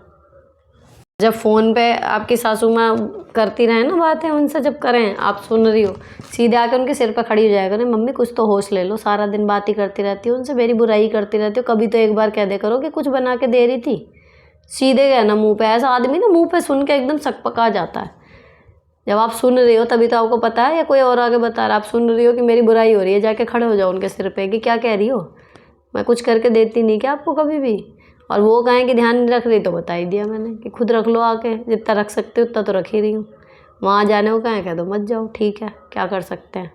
जब फ़ोन पे आपकी सासू माँ करती रहें ना बातें, उनसे जब करें, आप सुन रही हो, सीधे आकर उनके सिर पर खड़ी हो जाया करें, मम्मी कुछ तो होश ले लो, सारा दिन बात ही करती रहती हो, उनसे मेरी बुराई करती रहती हो, कभी तो एक बार कह दे करो कि कुछ बना के दे रही थी। सीधे गया ना मुँह पे, ऐसा आदमी ना मुँह पे सुन के एकदम सकपका जाता है। जब आप सुन रही हो तभी तो आपको पता है, या कोई और आगे बता रहा है, आप सुन रही हो कि मेरी बुराई हो रही है, जाके खड़े हो जाओ उनके सिर पे कि क्या कह रही हो, मैं कुछ करके देती नहीं क्या आपको कभी भी। और वो कहें कि ध्यान नहीं रख रही, तो बता ही दिया मैंने कि खुद रख लो आके, जितना रख सकते हो उतना तो रख ही रही हूँ। वहाँ जाने को कहें, कह दो मत जाओ, ठीक है क्या कर सकते हैं।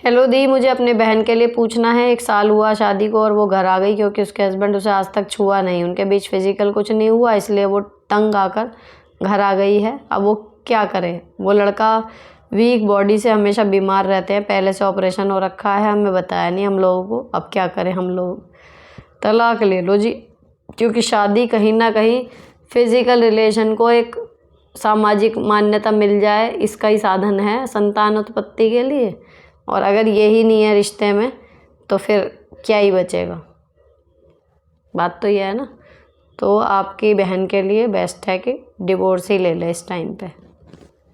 हेलो दी, मुझे अपने बहन के लिए पूछना है। 1 साल हुआ शादी को और वो घर आ गई क्योंकि उसके हस्बैंड उसे आज तक छुआ नहीं। उनके बीच फिजिकल कुछ नहीं हुआ, इसलिए वो तंग आकर घर आ गई है। अब वो क्या करे। वो लड़का वीक बॉडी से हमेशा बीमार रहते हैं, पहले से ऑपरेशन हो रखा है, हमें बताया नहीं हम लोगों को। अब क्या करें हम लोग। तलाक ले लो जी, क्योंकि शादी कहीं ना कहीं फिज़िकल रिलेशन को एक सामाजिक मान्यता मिल जाए, इसका ही साधन है संतान उत्पत्ति के लिए। और अगर यही नहीं है रिश्ते में तो फिर क्या ही बचेगा। बात तो ये है ना। तो आपकी बहन के लिए बेस्ट है कि डिवोर्स ही ले ले इस टाइम पे।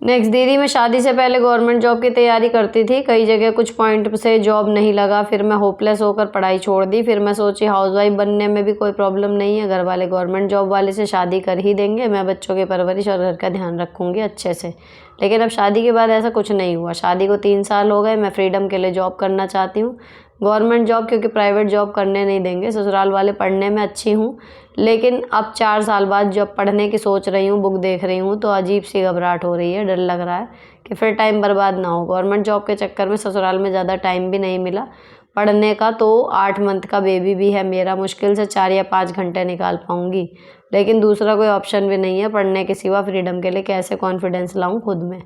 नेक्स्ट, दीदी मैं शादी से पहले गवर्नमेंट जॉब की तैयारी करती थी, कई जगह कुछ पॉइंट से जॉब नहीं लगा, फिर मैं होपलेस होकर पढ़ाई छोड़ दी। फिर मैं सोची हाउसवाइफ बनने में भी कोई प्रॉब्लम नहीं है, घर वाले गवर्नमेंट जॉब वाले से शादी कर ही देंगे, मैं बच्चों की परवरिश और घर का ध्यान रखूँगी अच्छे से। लेकिन अब शादी के बाद ऐसा कुछ नहीं हुआ। शादी को 3 साल हो गए, मैं फ्रीडम के लिए जॉब करना चाहती हूँ, गवर्नमेंट जॉब, क्योंकि प्राइवेट जॉब करने नहीं देंगे। ससुराल वाले पढ़ने में अच्छी हूँ, लेकिन अब 4 साल बाद जब पढ़ने की सोच रही हूँ, बुक देख रही हूँ, तो अजीब सी घबराहट हो रही है, डर लग रहा है कि फिर टाइम बर्बाद ना हो। गवर्नमेंट जॉब के चक्कर में ससुराल में ज़्यादा टाइम भी नहीं मिला पढ़ने का, तो 8 मंथ का बेबी भी है मेरा, मुश्किल से 4 या 5 घंटे निकाल पाऊँगी। लेकिन दूसरा कोई ऑप्शन भी नहीं है पढ़ने के सिवा। फ्रीडम के लिए कैसे कॉन्फिडेंस लाऊँ खुद में।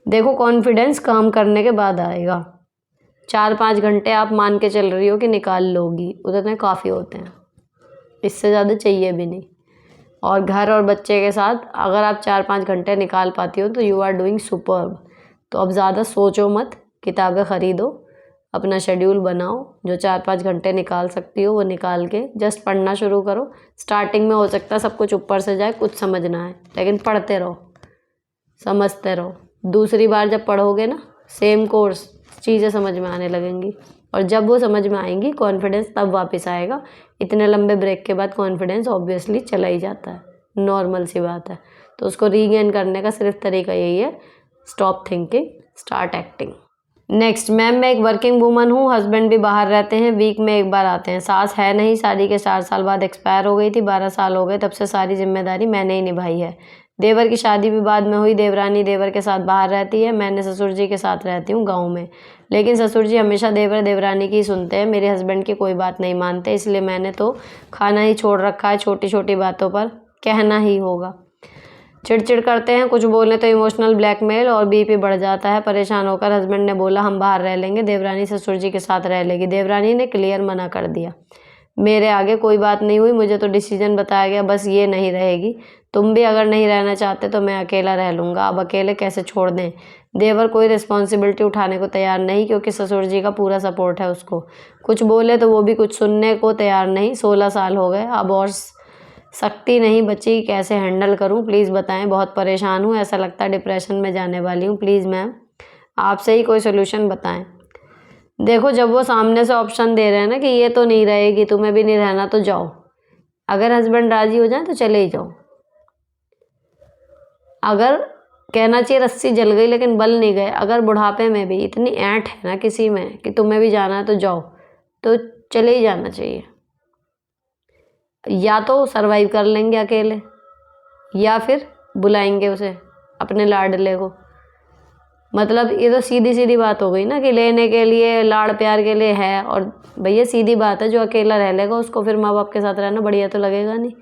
देखो, कॉन्फिडेंस काम करने के बाद आएगा। 4-5 घंटे आप मान के चल रही हो कि निकाल लोगी, उतने काफ़ी होते हैं, इससे ज़्यादा चाहिए भी नहीं। और घर और बच्चे के साथ अगर आप 4-5 घंटे निकाल पाती हो तो यू आर डूइंग सुपर्ब। तो अब ज़्यादा सोचो मत, किताबें ख़रीदो, अपना शेड्यूल बनाओ, जो 4-5 घंटे निकाल सकती हो वो निकाल के जस्ट पढ़ना शुरू करो। स्टार्टिंग में हो सकता है सब कुछ ऊपर से जाए, कुछ समझ ना आए, लेकिन पढ़ते रहो, समझते रहो। दूसरी बार जब पढ़ोगे ना सेम कोर्स, चीज़ें समझ में आने लगेंगी, और जब वो समझ में आएंगी कॉन्फिडेंस तब वापस आएगा। इतने लंबे ब्रेक के बाद कॉन्फिडेंस ऑब्वियसली चला ही जाता है, नॉर्मल सी बात है। तो उसको रीगेन करने का सिर्फ तरीका यही है, stop thinking, start acting. Next, ma'am मैं एक वर्किंग वूमन हूँ, हस्बैंड भी बाहर रहते हैं, वीक में 1 बार आते हैं। सास है नहीं, शादी के 4 साल बाद एक्सपायर हो गई थी, 12 साल हो गए, तब से सारी जिम्मेदारी मैंने ही निभाई है। देवर की शादी भी बाद में हुई, देवरानी देवर के साथ बाहर रहती है, मैंने ससुर जी के साथ रहती हूँ गाँव में। लेकिन ससुर जी हमेशा देवर देवरानी की सुनते हैं, मेरे हस्बैंड की कोई बात नहीं मानते, इसलिए मैंने तो खाना ही छोड़ रखा है। छोटी छोटी बातों पर कहना ही होगा, चिड़चिड़ करते हैं, कुछ बोले तो इमोशनल ब्लैकमेल, और बीपी बढ़ जाता है। परेशान होकर हस्बैंड ने बोला हम बाहर रह लेंगे, देवरानी ससुर जी के साथ रह लेगी। देवरानी ने क्लियर मना कर दिया, मेरे आगे कोई बात नहीं हुई, मुझे तो डिसीजन बताया गया बस ये नहीं रहेगी। तुम भी अगर नहीं रहना चाहते तो मैं अकेला रह लूँगा। अब अकेले कैसे छोड़ दें। देवर कोई रिस्पॉन्सिबिलिटी उठाने को तैयार नहीं, क्योंकि ससुर जी का पूरा सपोर्ट है उसको। कुछ बोले तो वो भी कुछ सुनने को तैयार नहीं। 16 साल हो गए, अब और सख्ती नहीं बची, कैसे हैंडल करूं प्लीज़ बताएं। बहुत परेशान हूं, ऐसा लगता है डिप्रेशन में जाने वाली हूं। प्लीज़ मैम आपसे ही कोई सोल्यूशन बताएं। देखो जब वो सामने से ऑप्शन दे रहे हैं ना कि ये तो नहीं रहेगी, तुम्हें भी नहीं रहना तो जाओ, अगर हस्बैंड राजी हो जाए तो चले ही जाओ। अगर कहना चाहिए रस्सी जल गई लेकिन बल नहीं गए, अगर बुढ़ापे में भी इतनी ऐंठ है ना किसी में कि तुम्हें भी जाना है तो जाओ, तो चले ही जाना चाहिए। या तो सरवाइव कर लेंगे अकेले, या फिर बुलाएंगे उसे, अपने लाडले को। मतलब ये तो सीधी सीधी बात हो गई ना कि लेने के लिए, लाड़ प्यार के लिए है। और भैया सीधी बात है, जो अकेला रह लेगा उसको फिर माँ बाप के साथ रहना बढ़िया तो लगेगा नहीं।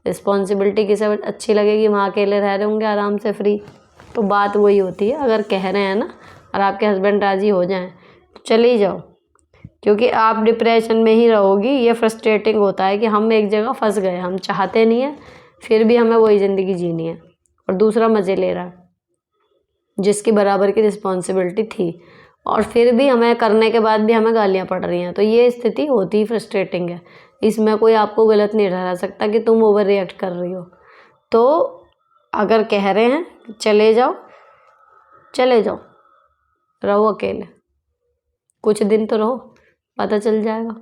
रिस्पॉन्सिबिलिटी किसे अच्छी लगेगी, वहाँ अकेले रह रहे होंगे आराम से फ्री। तो बात वही होती है, अगर कह रहे हैं ना और आपके हस्बैंड राज़ी हो जाएं तो चले ही जाओ, क्योंकि आप डिप्रेशन में ही रहोगी। ये फ्रस्ट्रेटिंग होता है कि हम एक जगह फंस गए, हम चाहते नहीं है फिर भी हमें वही ज़िंदगी जीनी है और दूसरा मज़े ले रहा है जिसकी बराबर की रिस्पॉन्सिबिलिटी थी, और फिर भी हमें करने के बाद भी हमें गालियाँ पड़ रही हैं। तो ये स्थिति होती ही फ्रस्ट्रेटिंग है। इसमें कोई आपको गलत नहीं ठहरा सकता कि तुम ओवर रिएक्ट कर रही हो। तो अगर कह रहे हैं चले जाओ, चले जाओ, रहो अकेले, कुछ दिन तो रहो, पता चल जाएगा।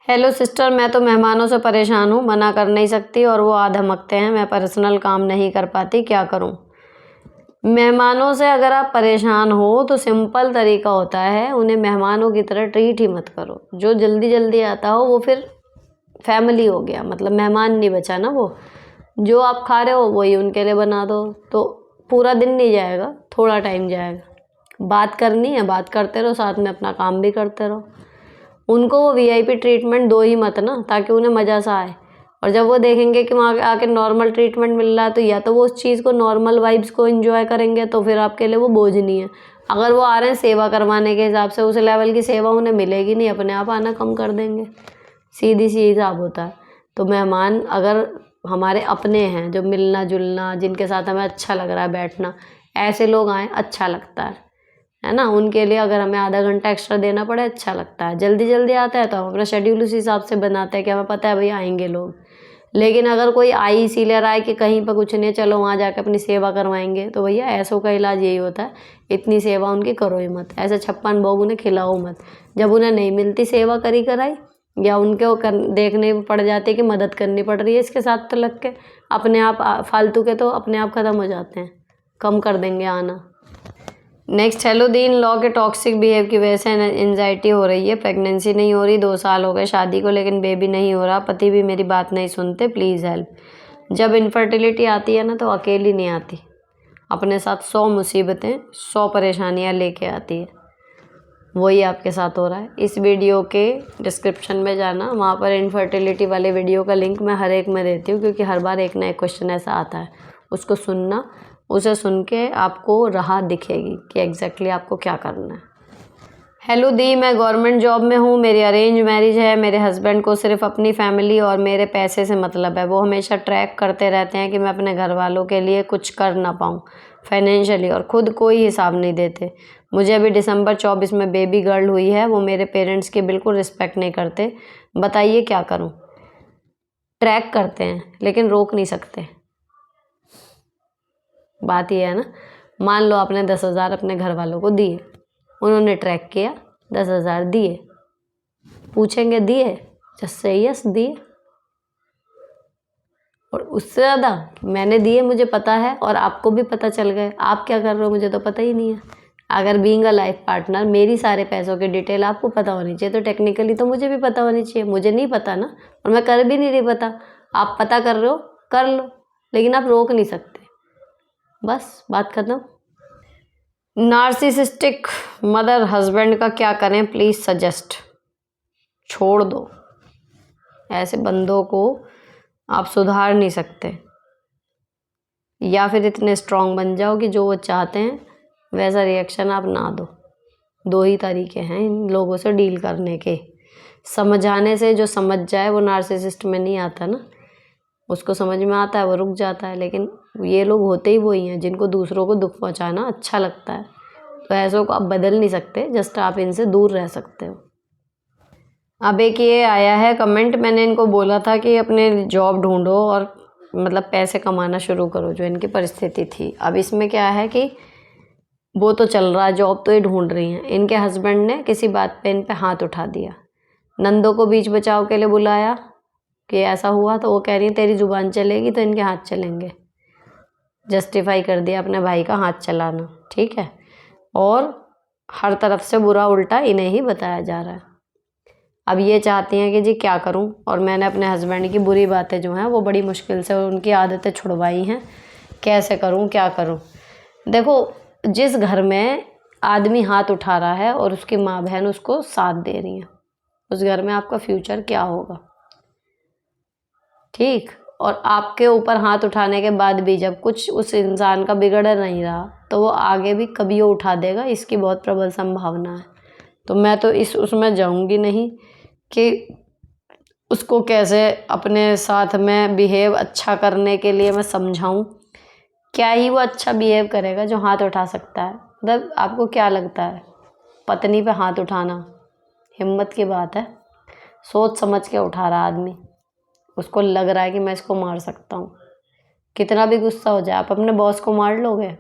हेलो सिस्टर, मैं तो मेहमानों से परेशान हूँ, मना कर नहीं सकती और वो आधमकते हैं, मैं पर्सनल काम नहीं कर पाती, क्या करूँ? मेहमानों से अगर आप परेशान हो तो सिंपल तरीका होता है, उन्हें मेहमानों की तरह ट्रीट ही मत करो। जो जल्दी जल्दी आता हो वो फिर फैमिली हो गया, मतलब मेहमान नहीं बचा ना वो। जो आप खा रहे हो वही उनके लिए बना दो, तो पूरा दिन नहीं जाएगा, थोड़ा टाइम जाएगा। बात करनी है, बात करते रहो, साथ में अपना काम भी करते रहो। उनको वो वीआईपी ट्रीटमेंट दो ही मत ना, ताकि उन्हें मज़ा सा आए। और जब वो देखेंगे कि वहाँ आके नॉर्मल ट्रीटमेंट मिल रहा है, तो या तो वो उस चीज़ को, नॉर्मल वाइब्स को एंजॉय करेंगे, तो फिर आपके लिए वो बोझ नहीं है। अगर वो आ रहे हैं सेवा करवाने के हिसाब से, उस लेवल की सेवा उन्हें मिलेगी नहीं, अपने आप आना कम कर देंगे। सीधी सी हिसाब होता है। तो मेहमान अगर हमारे अपने हैं, जो मिलना जुलना, जिनके साथ हमें अच्छा लग रहा है बैठना, ऐसे लोग आएँ अच्छा लगता है ना। उनके लिए अगर हमें आधा घंटा एक्स्ट्रा देना पड़े अच्छा लगता है। जल्दी जल्दी आता है तो हम अपना शेड्यूल उस हिसाब से बनाते हैं कि हमें पता है भाई आएंगे लोग। लेकिन अगर कोई आई इसीलिए रहा है कि कहीं पर कुछ नहीं, चलो वहाँ जाकर अपनी सेवा करवाएंगे, तो भैया ऐसों का इलाज यही होता है, इतनी सेवा उनकी करो ही मत। ऐसे 56 भोग उन्हें खिलाओ मत। जब उन्हें नहीं मिलती सेवा करी कराई, या उनके वो देखने पड़ जाते कि मदद करनी पड़ रही है इसके साथ, तो लग के अपने आप फालतू के तो अपने आप ख़त्म हो जाते हैं, कम कर देंगे आना। Next, hello the, in law के टॉक्सिक बिहेव की वजह से एंजाइटी हो रही है, प्रेगनेंसी नहीं हो रही, 2 साल हो गए शादी को लेकिन बेबी नहीं हो रहा, पति भी मेरी बात नहीं सुनते, प्लीज़ हेल्प। जब इनफर्टिलिटी आती है ना तो अकेली नहीं आती, अपने साथ 100 मुसीबतें, 100 परेशानियाँ लेके आती है। वही आपके साथ हो रहा है। इस वीडियो के डिस्क्रिप्शन में जाना, वहाँ पर इनफर्टिलिटी वाले वीडियो का लिंक मैं हर एक में देती हूँ, क्योंकि हर बार एक ना एक क्वेश्चन ऐसा आता है, उसको सुनना। उसे सुन के आपको राह दिखेगी कि एग्जैक्टली आपको क्या करना है। हेलो दी, मैं गवर्नमेंट जॉब में हूँ, मेरी अरेंज मैरिज है, मेरे हस्बैंड को सिर्फ अपनी फैमिली और मेरे पैसे से मतलब है। वो हमेशा ट्रैक करते रहते हैं कि मैं अपने घर वालों के लिए कुछ कर ना पाऊँ फाइनेंशियली, और ख़ुद कोई हिसाब नहीं देते। मुझे अभी दिसंबर 24 में बेबी गर्ल हुई है, वो मेरे पेरेंट्स की बिल्कुल रिस्पेक्ट नहीं करते, बताइए क्या करूँ? ट्रैक करते हैं लेकिन रोक नहीं सकते। बात ये है ना, मान लो आपने 10,000 अपने घर वालों को दिए, उन्होंने ट्रैक किया, 10,000 दिए, पूछेंगे दिए? जस्ट से यस दिए। और उससे ज़्यादा मैंने दिए, मुझे पता है और आपको भी पता चल गए, आप क्या कर रहे हो मुझे तो पता ही नहीं है। अगर बीइंग अ लाइफ पार्टनर मेरी सारे पैसों की डिटेल आपको पता होनी चाहिए, तो टेक्निकली तो मुझे भी पता होनी चाहिए। मुझे नहीं पता ना, और मैं कर भी नहीं रही पता। आप पता कर रहे हो, कर लो, लेकिन आप रोक नहीं सकते। बस बात खत्म। नार्सिसिस्टिक मदर हस्बैंड का क्या करें, प्लीज़ सजेस्ट। छोड़ दो, ऐसे बंदों को आप सुधार नहीं सकते, या फिर इतने स्ट्रांग बन जाओ कि जो वो चाहते हैं वैसा रिएक्शन आप ना दो। 2 ही तरीके हैं इन लोगों से डील करने के। समझाने से जो समझ जाए वो नार्सिसिस्ट में नहीं आता ना, उसको समझ में आता है, वो रुक जाता है। लेकिन ये लोग होते ही वही हैं जिनको दूसरों को दुख पहुंचाना अच्छा लगता है। तो ऐसों को आप बदल नहीं सकते, जस्ट आप इनसे दूर रह सकते हो। अब एक ये आया है कमेंट, मैंने इनको बोला था कि अपने जॉब ढूंढो और मतलब पैसे कमाना शुरू करो, जो इनकी परिस्थिति थी। अब इसमें क्या है कि वो तो चल रहा है, जॉब तो ये ढूंढ रही हैं। इनके हस्बैंड ने किसी बात पे इन पे हाथ उठा दिया, नंदो को बीच बचाव के लिए बुलाया कि ऐसा हुआ, तो वो कह रही है तेरी ज़ुबान चलेगी तो इनके हाथ चलेंगे। जस्टिफाई कर दिया अपने भाई का हाथ चलाना, ठीक है। और हर तरफ से बुरा उल्टा इन्हें ही बताया जा रहा है। अब ये चाहती हैं कि जी क्या करूं, और मैंने अपने हस्बैंड की बुरी बातें जो हैं वो बड़ी मुश्किल से उनकी आदतें छुड़वाई हैं। कैसे करूं, क्या करूं? देखो, जिस घर में आदमी हाथ उठा रहा है और उसकी माँ बहन उसको साथ दे रही हैं, उस घर में आपका फ्यूचर क्या होगा? ठीक। और आपके ऊपर हाथ उठाने के बाद भी जब कुछ उस इंसान का बिगड़ नहीं रहा, तो वो आगे भी कभी वो उठा देगा, इसकी बहुत प्रबल संभावना है। तो मैं तो उसमें जाऊंगी नहीं कि उसको कैसे अपने साथ में बिहेव अच्छा करने के लिए मैं समझाऊं। क्या ही वो अच्छा बिहेव करेगा जो हाथ उठा सकता है? मतलब आपको क्या लगता है, पत्नी पे हाथ उठाना हिम्मत की बात है? सोच समझ के उठा रहा आदमी, उसको लग रहा है कि मैं इसको मार सकता हूँ। कितना भी गुस्सा हो जाए, आप अपने बॉस को मार लोगे?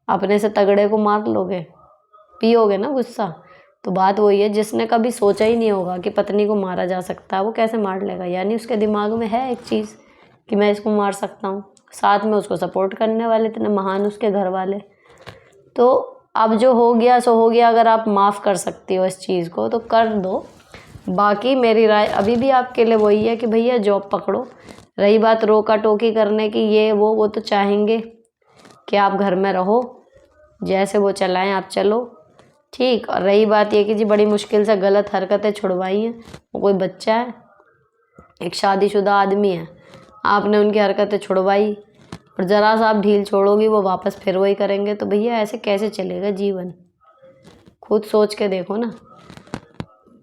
अपने से तगड़े को मार लोगे? पियोगे ना गुस्सा? तो बात वही है, जिसने कभी सोचा ही नहीं होगा कि पत्नी को मारा जा सकता है, वो कैसे मार लेगा? यानी उसके दिमाग में है एक चीज़ कि मैं इसको मार सकता हूँ, साथ में उसको सपोर्ट करने वाले इतने महान उसके घर वाले। तो अब जो हो गया सो हो गया, अगर आप माफ़ कर सकती हो इस चीज़ को तो कर दो। बाकी मेरी राय अभी भी आपके लिए वही है कि भैया जॉब पकड़ो। रही बात रोका टोकी करने की, ये वो तो चाहेंगे कि आप घर में रहो, जैसे वो चलाएं आप चलो, ठीक। और रही बात ये कि जी बड़ी मुश्किल से गलत हरकतें छुड़वाई हैं, वो कोई बच्चा है, एक शादीशुदा आदमी है, आपने उनकी हरकतें छुड़वाई और ज़रा सा आप ढील छोड़ोगी वो वापस फिर वही करेंगे, तो भैया ऐसे कैसे चलेगा जीवन? खुद सोच के देखो ना।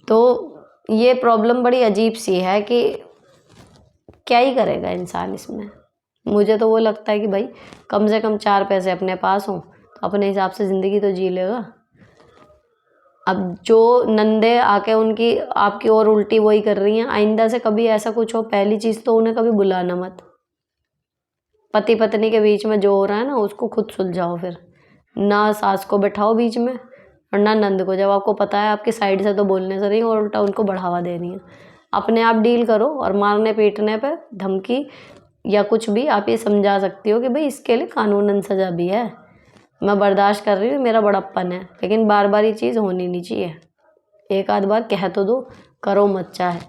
तो ये प्रॉब्लम बड़ी अजीब सी है कि क्या ही करेगा इंसान इसमें। मुझे तो वो लगता है कि भाई कम से कम 4 पैसे अपने पास हों तो अपने हिसाब से ज़िंदगी तो जी लेगा। अब जो नंदे आके उनकी आपकी ओर उल्टी वही कर रही हैं, आइंदा से कभी ऐसा कुछ हो, पहली चीज़ तो उन्हें कभी बुलाना मत। पति पत्नी के बीच में जो हो रहा है ना, उसको खुद सुलझाओ। फिर ना सास को बैठाओ बीच में और ना नंद को, जब आपको पता है आपकी साइड से तो बोलने से रही और उल्टा उनको बढ़ावा दे रही है। अपने आप डील करो, और मारने पीटने पे धमकी या कुछ भी आप ये समझा सकती हो कि भाई इसके लिए कानूनन सज़ा भी है, मैं बर्दाश्त कर रही हूँ, मेरा बड़प्पन है, लेकिन बार बार ये चीज़ होनी नहीं चाहिए। एक आध बार कह तो दो, करो मत चाहे।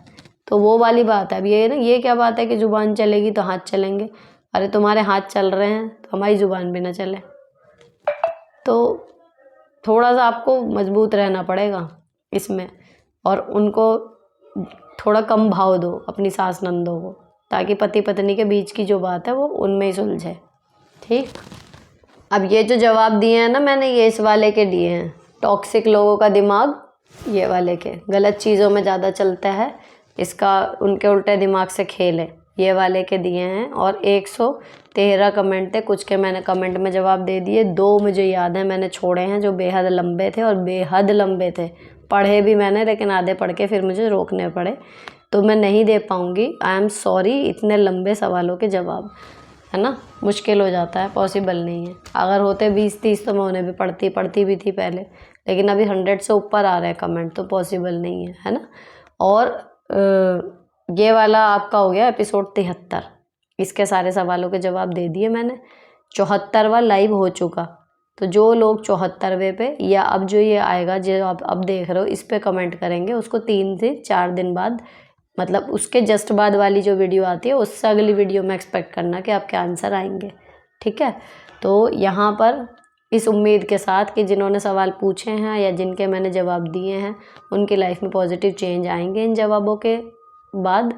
तो वो वाली बात है। अब ये ना, ये क्या बात है कि ज़ुबान चलेगी तो हाथ चलेंगे? अरे तुम्हारे हाथ चल रहे हैं तो हमारी ज़ुबान भी ना चले। तो थोड़ा सा आपको मजबूत रहना पड़ेगा इसमें, और उनको थोड़ा कम भाव दो अपनी सास नंदों को, ताकि पति पत्नी के बीच की जो बात है वो उनमें ही सुलझे, ठीक। अब ये जो जवाब दिए हैं ना मैंने, ये इस वाले के दिए हैं, टॉक्सिक लोगों का दिमाग ये वाले के गलत चीज़ों में ज़्यादा चलता है, इसका उनके उल्टे दिमाग से खेल है, ये वाले के दिए हैं। और 113 कमेंट थे, कुछ के मैंने कमेंट में जवाब दे दिए, 2 मुझे याद है मैंने छोड़े हैं जो बेहद लंबे थे, और बेहद लंबे थे, पढ़े भी मैंने, लेकिन आधे पढ़ के फिर मुझे रोकने पड़े, तो मैं नहीं दे पाऊँगी। आई एम सॉरी, इतने लंबे सवालों के जवाब, है ना, मुश्किल हो जाता है, पॉसिबल नहीं है। अगर होते 20-30 तो मैं उन्हें भी पढ़ती भी थी पहले, लेकिन अभी 100 से ऊपर आ रहे हैं कमेंट, तो पॉसिबल नहीं है ना। और ये वाला आपका हो गया एपिसोड 73, इसके सारे सवालों के जवाब दे दिए मैंने। 74वां लाइव हो चुका, तो जो लोग 74वें पे या अब जो ये आएगा जो आप अब देख रहे हो इस पे कमेंट करेंगे, उसको 3 से 4 दिन बाद, मतलब उसके जस्ट बाद वाली जो वीडियो आती है उससे अगली वीडियो में एक्सपेक्ट करना कि आपके आंसर आएंगे, ठीक है। तो यहाँ पर इस उम्मीद के साथ कि जिन्होंने सवाल पूछे हैं या जिनके मैंने जवाब दिए हैं उनकी लाइफ में पॉजिटिव चेंज आएंगे इन जवाबों के बाद,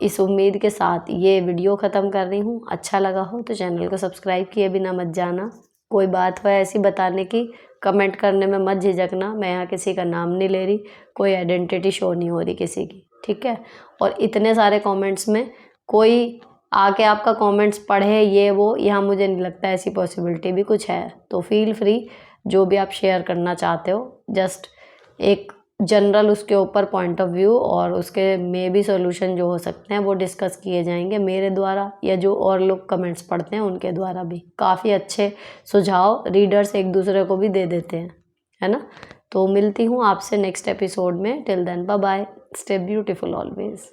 इस उम्मीद के साथ ये वीडियो ख़त्म कर रही हूँ। अच्छा लगा हो तो चैनल को सब्सक्राइब किए बिना मत जाना। कोई बात हो ऐसी बताने की, कमेंट करने में मत झिझकना, मैं यहाँ किसी का नाम नहीं ले रही, कोई आइडेंटिटी शो नहीं हो रही किसी की, ठीक है। और इतने सारे कमेंट्स में कोई आके आपका कमेंट्स पढ़े ये वो, यहाँ मुझे नहीं लगता ऐसी पॉसिबिलिटी भी कुछ है। तो फील फ्री, जो भी आप शेयर करना चाहते हो, जस्ट एक जनरल उसके ऊपर पॉइंट ऑफ व्यू और उसके में भी सॉल्यूशन जो हो सकते हैं वो डिस्कस किए जाएंगे मेरे द्वारा या जो और लोग कमेंट्स पढ़ते हैं उनके द्वारा भी। काफ़ी अच्छे सुझाव रीडर्स एक दूसरे को भी दे देते हैं, है ना। तो मिलती हूँ आपसे नेक्स्ट एपिसोड में। Till then bye bye, stay beautiful always.